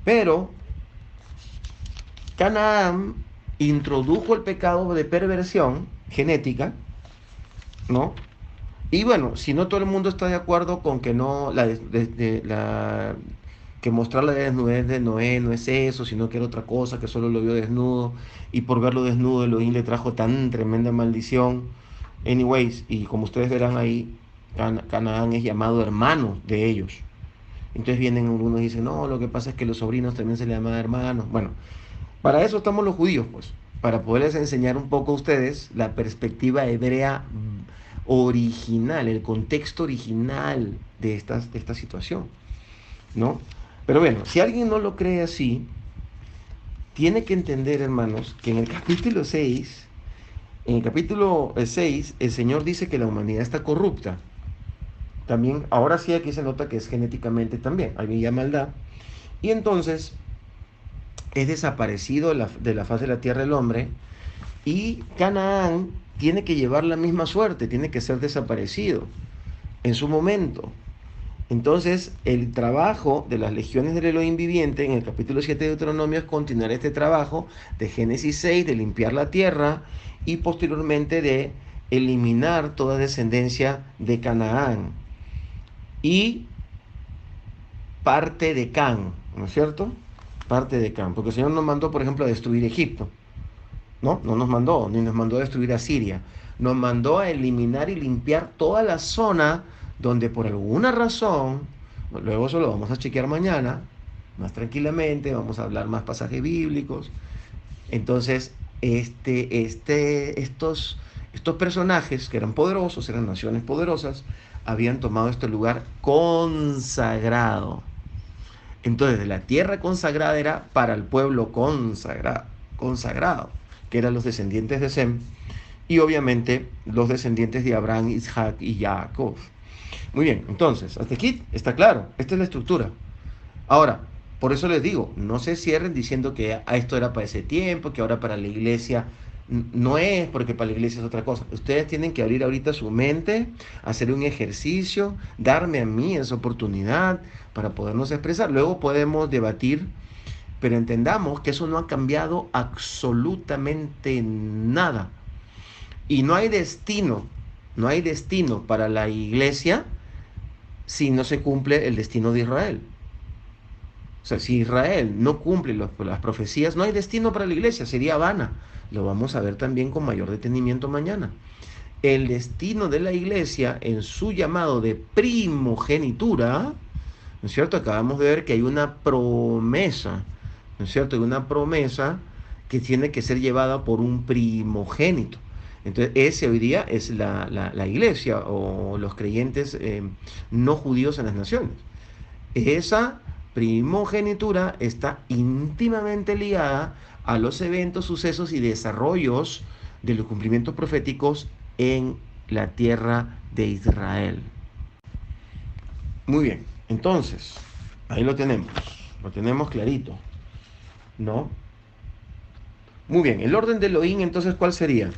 Pero Canaán introdujo el pecado de perversión genética, ¿no? Y bueno, si no todo el mundo está de acuerdo con que no, que mostrar la desnudez de Noé no es eso, sino que era otra cosa, que solo lo vio desnudo, y por verlo desnudo Elohim le trajo tan tremenda maldición. Anyways, y como ustedes verán ahí, Canaán es llamado hermano de ellos. Entonces vienen algunos y dicen, no, lo que pasa es que los sobrinos también se les llama hermanos. Bueno, para eso estamos los judíos, pues, para poderles enseñar un poco a ustedes la perspectiva hebrea original, el contexto original de esta situación, ¿no? Pero bueno, si alguien no lo cree así, tiene que entender, hermanos, que en el capítulo 6, el Señor dice que la humanidad está corrupta. También, ahora sí aquí se nota que es genéticamente también, había maldad. Y entonces es desaparecido de la faz de la tierra el hombre y Canaán tiene que llevar la misma suerte, tiene que ser desaparecido en su momento. Entonces, el trabajo de las legiones del Elohim viviente en el capítulo 7 de Deuteronomio es continuar este trabajo de Génesis 6, de limpiar la tierra y posteriormente de eliminar toda descendencia de Canaán y parte de Can, ¿no es cierto? Parte de Can, porque el Señor nos mandó, por ejemplo, a destruir Egipto, ¿no? No nos mandó, ni nos mandó a destruir a Siria. Nos mandó a eliminar y limpiar toda la zona donde por alguna razón, luego eso lo vamos a chequear mañana, más tranquilamente, vamos a hablar más pasajes bíblicos. Entonces, estos personajes que eran poderosos, eran naciones poderosas, habían tomado este lugar consagrado. Entonces, la tierra consagrada era para el pueblo consagrado, que eran los descendientes de Sem, y obviamente los descendientes de Abraham, Isaac y Jacob. Muy bien, entonces, hasta aquí está claro, esta es la estructura. Ahora, por eso les digo, no se cierren diciendo que esto era para ese tiempo, que ahora para la iglesia no es, porque para la iglesia es otra cosa. Ustedes tienen que abrir ahorita su mente, hacer un ejercicio, darme a mí esa oportunidad para podernos expresar. Luego podemos debatir, pero entendamos que eso no ha cambiado absolutamente nada. Y no hay destino para la iglesia si no se cumple el destino de Israel. O sea, si Israel no cumple las profecías, no hay destino para la iglesia, sería vana. Lo vamos a ver también con mayor detenimiento mañana. El destino de la iglesia en su llamado de primogenitura, ¿no es cierto? Acabamos de ver que hay una promesa, ¿no es cierto? Hay una promesa que tiene que ser llevada por un primogénito. Entonces, ese hoy día es la iglesia o los creyentes no judíos en las naciones. Esa primogenitura está íntimamente ligada a los eventos, sucesos y desarrollos de los cumplimientos proféticos en la tierra de Israel. Muy bien, entonces, ahí lo tenemos clarito, ¿no? Muy bien, el orden de Elohim, entonces, ¿cuál sería?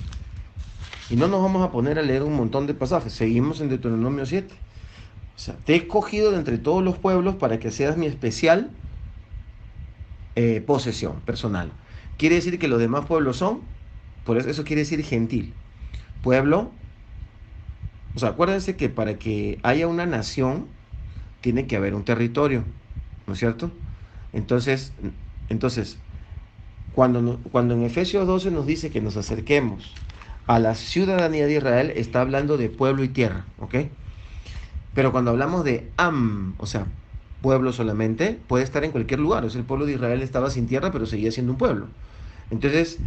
Y no nos vamos a poner a leer un montón de pasajes, seguimos en Deuteronomio 7. O sea, te he escogido de entre todos los pueblos para que seas mi especial posesión personal. Quiere decir que los demás pueblos son, por eso quiere decir gentil. Pueblo, o sea, acuérdense que para que haya una nación, tiene que haber un territorio, ¿no es cierto? Entonces, entonces cuando en Efesios 12 nos dice que nos acerquemos a la ciudadanía de Israel, está hablando de pueblo y tierra, ¿ok? Pero cuando hablamos de o sea, pueblo solamente, puede estar en cualquier lugar. O sea, el pueblo de Israel estaba sin tierra, pero seguía siendo un pueblo. Entonces,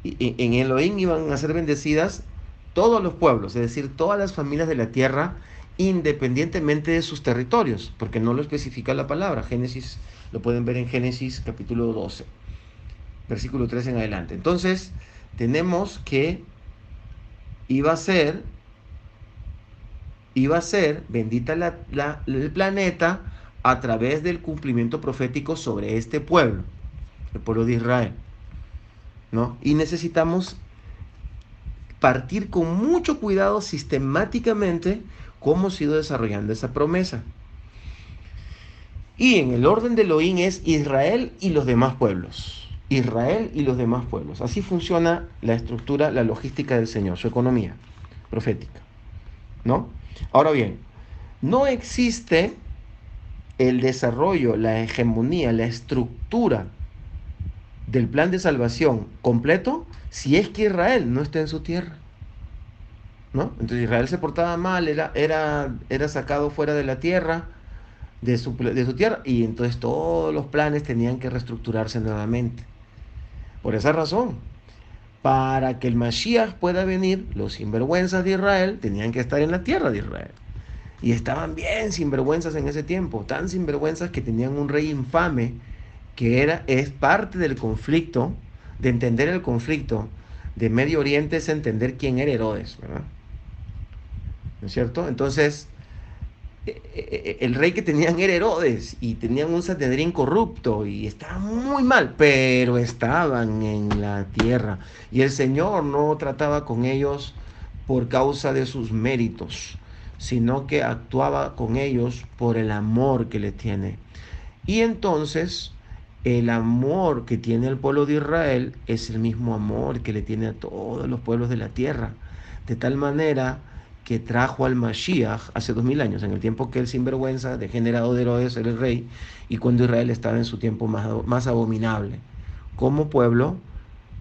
en Elohim iban a ser bendecidas todos los pueblos, es decir, todas las familias de la tierra, independientemente de sus territorios, porque no lo especifica la palabra. Génesis, lo pueden ver en Génesis capítulo 12, versículo 3 en adelante. Entonces, tenemos que iba a ser iba a ser bendita el planeta a través del cumplimiento profético sobre este pueblo, el pueblo de Israel, ¿no? Y necesitamos partir con mucho cuidado sistemáticamente cómo se ha ido desarrollando esa promesa. Y en el orden de Elohim es Israel y los demás pueblos. Israel y los demás pueblos. Así funciona la estructura, la logística del Señor, su economía profética, ¿no? Ahora bien, no existe el desarrollo, la hegemonía, la estructura del plan de salvación completo si es que Israel no está en su tierra, ¿no? Entonces Israel se portaba mal, era sacado fuera de la tierra, de su tierra, y entonces todos los planes tenían que reestructurarse nuevamente. Por esa razón, para que el Mashiach pueda venir, los sinvergüenzas de Israel tenían que estar en la tierra de Israel. Y estaban bien sinvergüenzas en ese tiempo, tan sinvergüenzas que tenían un rey infame que es parte del conflicto, de entender el conflicto de Medio Oriente es entender quién era Herodes, ¿verdad? ¿No es cierto? Entonces, el rey que tenían era Herodes y tenían un Sanedrín corrupto y estaban muy mal, pero estaban en la tierra y el Señor no trataba con ellos por causa de sus méritos, sino que actuaba con ellos por el amor que le tiene. Y entonces el amor que tiene el pueblo de Israel es el mismo amor que le tiene a todos los pueblos de la tierra, de tal manera que trajo al Mashiach hace 2000 años, en el tiempo que el sinvergüenza, degenerado de Herodes, era el rey, y cuando Israel estaba en su tiempo más abominable, como pueblo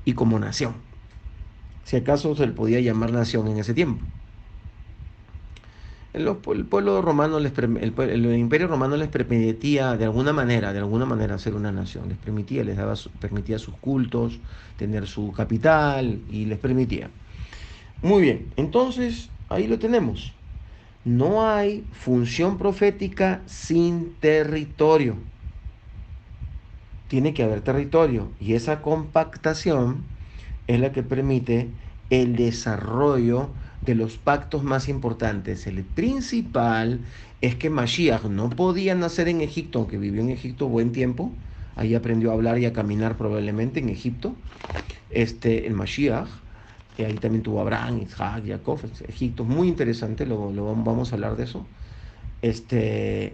y como nación. Si acaso se le podía llamar nación en ese tiempo. El pueblo romano, el imperio romano les permitía de alguna manera ser una nación. Les permitía, permitía sus cultos, tener su capital y les permitía. Muy bien, entonces ahí lo tenemos. No hay función profética sin territorio. Tiene que haber territorio y esa compactación es la que permite el desarrollo de los pactos más importantes. El principal es que Mashiach no podía nacer en Egipto, aunque vivió en Egipto buen tiempo. Ahí aprendió a hablar y a caminar probablemente en Egipto. El Mashiach, ahí también tuvo Abraham, Isaac, Jacob. Egipto es muy interesante, vamos a hablar de eso. Este,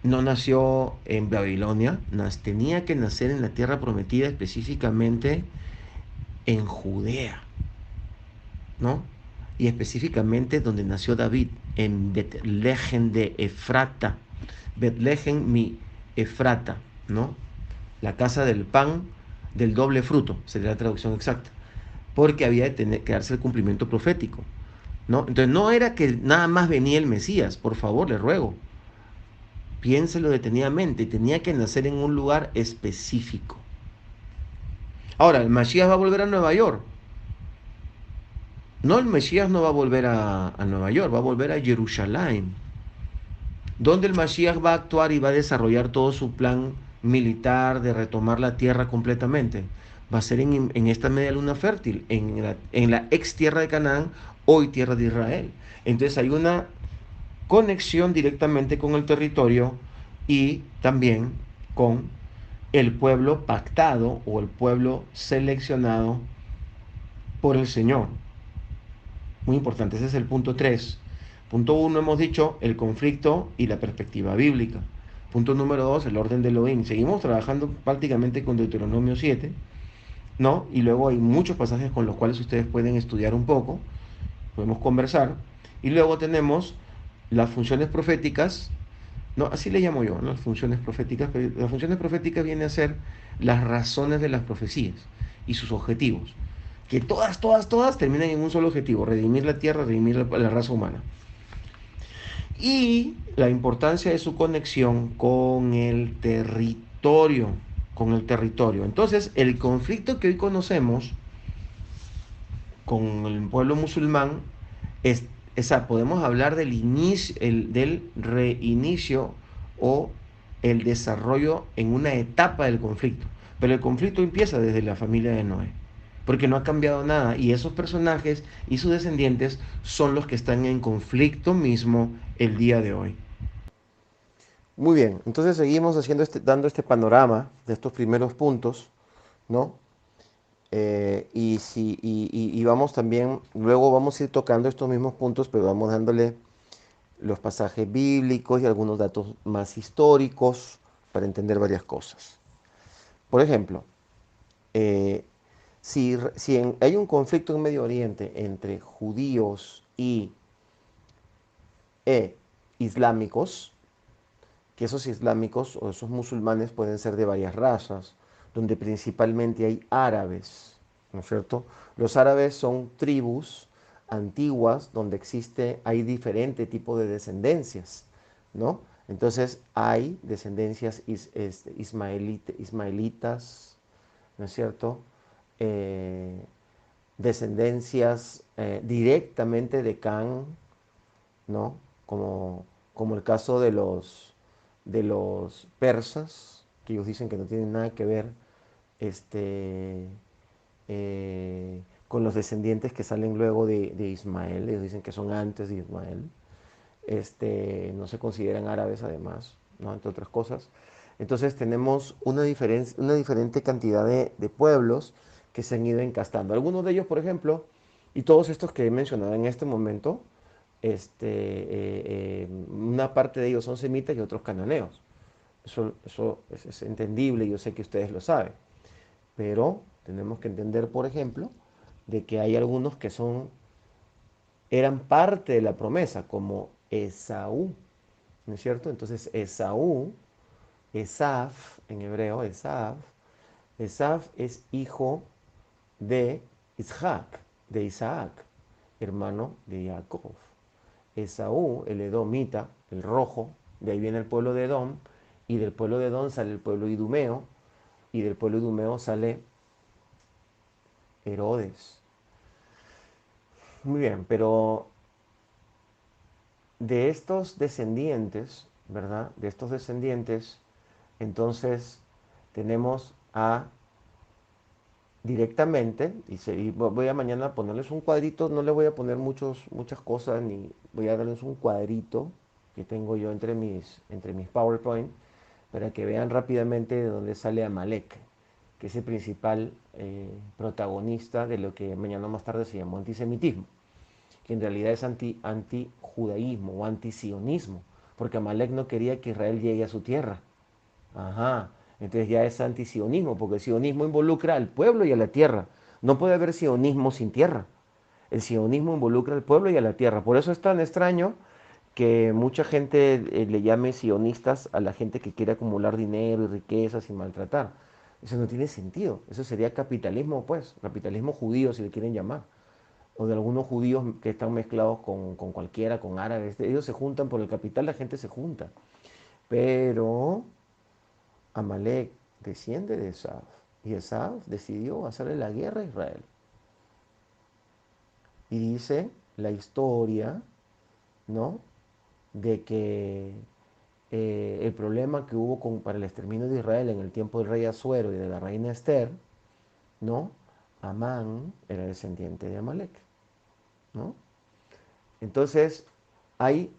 no nació en Babilonia, tenía que nacer en la tierra prometida, específicamente en Judea, ¿no? Y específicamente donde nació David, en Betlehem de Efrata. Betlehem mi Efrata, ¿no? La casa del pan del doble fruto, sería la traducción exacta, porque había que darse el cumplimiento profético, ¿no? Entonces no era que nada más venía el Mesías, por favor, le ruego, piénselo detenidamente, tenía que nacer en un lugar específico. Ahora, el Mesías va a volver a Nueva York. No, el Mesías no va a volver a Nueva York, va a volver a Jerusalén, donde el Mashiach va a actuar y va a desarrollar todo su plan militar de retomar la tierra completamente. Va a ser en esta media luna fértil, en la ex tierra de Canaán, hoy tierra de Israel. Entonces hay una conexión directamente con el territorio y también con el pueblo pactado o el pueblo seleccionado por el Señor. Muy importante, ese es el punto 3. Punto 1 hemos dicho el conflicto y la perspectiva bíblica. Punto número 2, el orden de Elohim. Seguimos trabajando prácticamente con Deuteronomio 7, ¿no? Y luego hay muchos pasajes con los cuales ustedes pueden estudiar un poco, podemos conversar. Y luego tenemos las funciones proféticas, ¿no? Así le llamo yo, ¿no? Las funciones proféticas. Pero las funciones proféticas vienen a ser las razones de las profecías y sus objetivos. Que todas terminan en un solo objetivo, redimir la tierra, redimir la raza humana. Y la importancia de su conexión con el territorio. Entonces, el conflicto que hoy conocemos con el pueblo musulmán es, esa, podemos hablar del inicio, del reinicio o el desarrollo en una etapa del conflicto. Pero el conflicto empieza desde la familia de Noé, porque no ha cambiado nada y esos personajes y sus descendientes son los que están en conflicto mismo el día de hoy. Muy bien, entonces seguimos dando este panorama de estos primeros puntos, ¿no? Y vamos también, luego vamos a ir tocando estos mismos puntos, pero vamos dándole los pasajes bíblicos y algunos datos más históricos para entender varias cosas. Por ejemplo, eh, si hay un conflicto en Medio Oriente entre judíos e islámicos, que esos islámicos o esos musulmanes pueden ser de varias razas, donde principalmente hay árabes, ¿no es cierto? Los árabes son tribus antiguas donde hay diferente tipo de descendencias, ¿no? Entonces hay descendencias ismaelitas, ¿no es cierto? Eh, Descendencias directamente de Can, ¿no? Como, como el caso de los persas, que ellos dicen que no tienen nada que ver este, con los descendientes que salen luego de Ismael, ellos dicen que son antes de Ismael, no se consideran árabes además, ¿no? Entre otras cosas. Entonces tenemos una diferente cantidad de pueblos que se han ido encastando. Algunos de ellos, por ejemplo, y todos estos que he mencionado en este momento, una parte de ellos son semitas y otros cananeos. Eso es entendible, yo sé que ustedes lo saben. Pero tenemos que entender, por ejemplo, de que hay algunos que eran parte de la promesa, como Esaú, ¿no es cierto? Entonces Esaú, Esaf, en hebreo, Esaf es hijo de Isaac, hermano de Jacob. Esaú, el edomita, el rojo, de ahí viene el pueblo de Edom, y del pueblo de Edom sale el pueblo idumeo, y del pueblo idumeo sale Herodes. Muy bien, pero de estos descendientes, ¿verdad? De estos descendientes, entonces tenemos a directamente, y voy a mañana ponerles un cuadrito, no le voy a poner muchas cosas, ni voy a darles un cuadrito que tengo yo entre mis PowerPoint, para que vean rápidamente de dónde sale Amalek, que es el principal protagonista de lo que mañana más tarde se llamó antisemitismo, que en realidad es antijudaísmo o antisionismo, porque Amalek no quería que Israel llegue a su tierra. Ajá, entonces ya es antisionismo, porque el sionismo involucra al pueblo y a la tierra. No puede haber sionismo sin tierra. El sionismo involucra al pueblo y a la tierra. Por eso es tan extraño que mucha gente le llame sionistas a la gente que quiere acumular dinero y riquezas y maltratar. Eso no tiene sentido. Eso sería capitalismo, pues, capitalismo judío, si le quieren llamar. O de algunos judíos que están mezclados con cualquiera, con árabes. Ellos se juntan por el capital, la gente se junta. Pero Amalek desciende de Esaf y Esaf decidió hacerle la guerra a Israel. Y dice la historia, ¿no? De que el problema que hubo para el exterminio de Israel en el tiempo del rey Asuero y de la reina Esther, ¿no? Amán era descendiente de Amalek, ¿no? Entonces, hay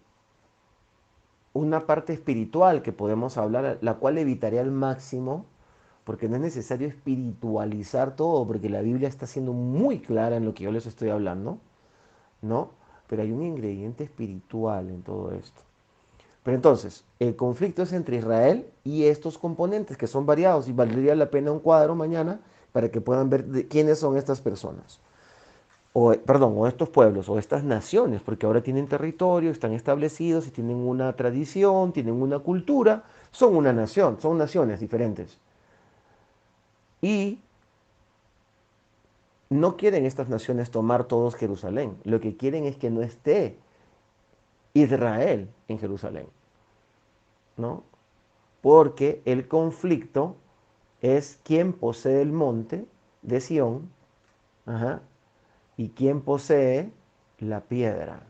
una parte espiritual que podemos hablar, la cual evitaré al máximo, porque no es necesario espiritualizar todo, porque la Biblia está siendo muy clara en lo que yo les estoy hablando, ¿no? Pero hay un ingrediente espiritual en todo esto. Pero entonces, el conflicto es entre Israel y estos componentes que son variados y valdría la pena un cuadro mañana para que puedan ver quiénes son estas personas o estos pueblos, o estas naciones, porque ahora tienen territorio, están establecidos y tienen una tradición, tienen una cultura, son una nación, son naciones diferentes. Y no quieren estas naciones tomar todos Jerusalén, lo que quieren es que no esté Israel en Jerusalén, ¿no? Porque el conflicto es quién posee el monte de Sión, ajá, y quién posee la piedra.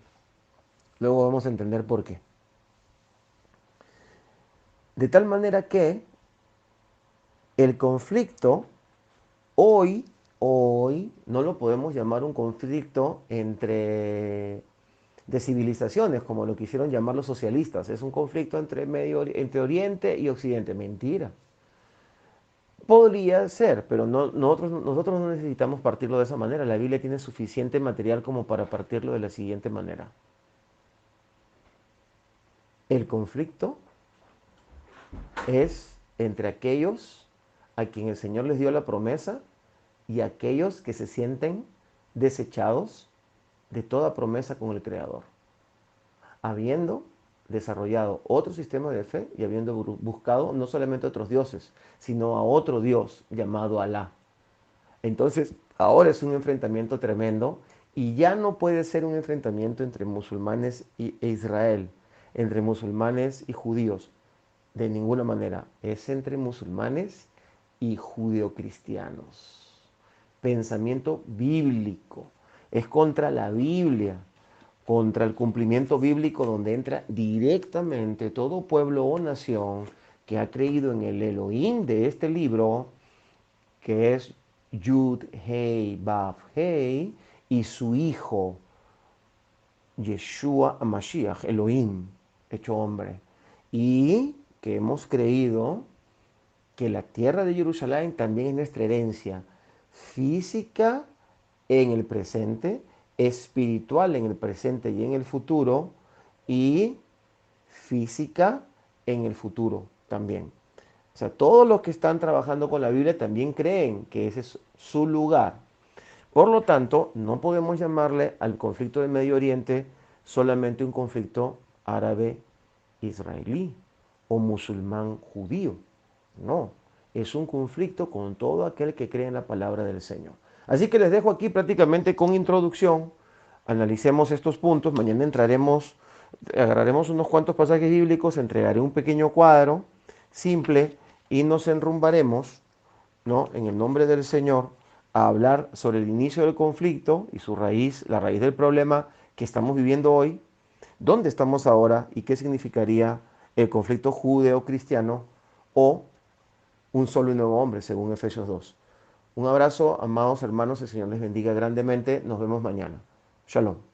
Luego vamos a entender por qué. De tal manera que el conflicto hoy, hoy no lo podemos llamar un conflicto de civilizaciones, como lo quisieron llamar los socialistas. Es un conflicto entre Oriente y Occidente. Mentira. Podría ser, pero nosotros no necesitamos partirlo de esa manera. La Biblia tiene suficiente material como para partirlo de la siguiente manera. El conflicto es entre aquellos a quien el Señor les dio la promesa y aquellos que se sienten desechados de toda promesa con el Creador, habiendo desarrollado otro sistema de fe y habiendo buscado no solamente otros dioses, sino a otro Dios llamado Alá. Entonces, ahora es un enfrentamiento tremendo y ya no puede ser un enfrentamiento entre musulmanes e Israel, entre musulmanes y judíos, de ninguna manera. Es entre musulmanes y judeocristianos. Pensamiento bíblico. Es contra la Biblia, contra el cumplimiento bíblico donde entra directamente todo pueblo o nación que ha creído en el Elohim de este libro, que es Yud Hei Vav Hei, y su hijo Yeshua Mashiach, Elohim, hecho hombre. Y que hemos creído que la tierra de Jerusalén también es nuestra herencia física en el presente, espiritual en el presente y en el futuro, y física en el futuro también. O sea, todos los que están trabajando con la Biblia también creen que ese es su lugar. Por lo tanto, no podemos llamarle al conflicto del Medio Oriente solamente un conflicto árabe-israelí o musulmán-judío. No, es un conflicto con todo aquel que cree en la palabra del Señor. Así que les dejo aquí prácticamente con introducción analicemos estos puntos. Mañana agarraremos unos cuantos pasajes bíblicos, entregaré un pequeño cuadro simple y nos enrumbaremos, ¿no? En el nombre del Señor, a hablar sobre el inicio del conflicto y su raíz, la raíz del problema que estamos viviendo hoy, dónde estamos ahora y qué significaría el conflicto judeo-cristiano o un solo y nuevo hombre, según Efesios 2. Un abrazo, amados hermanos, el Señor les bendiga grandemente. Nos vemos mañana. Shalom.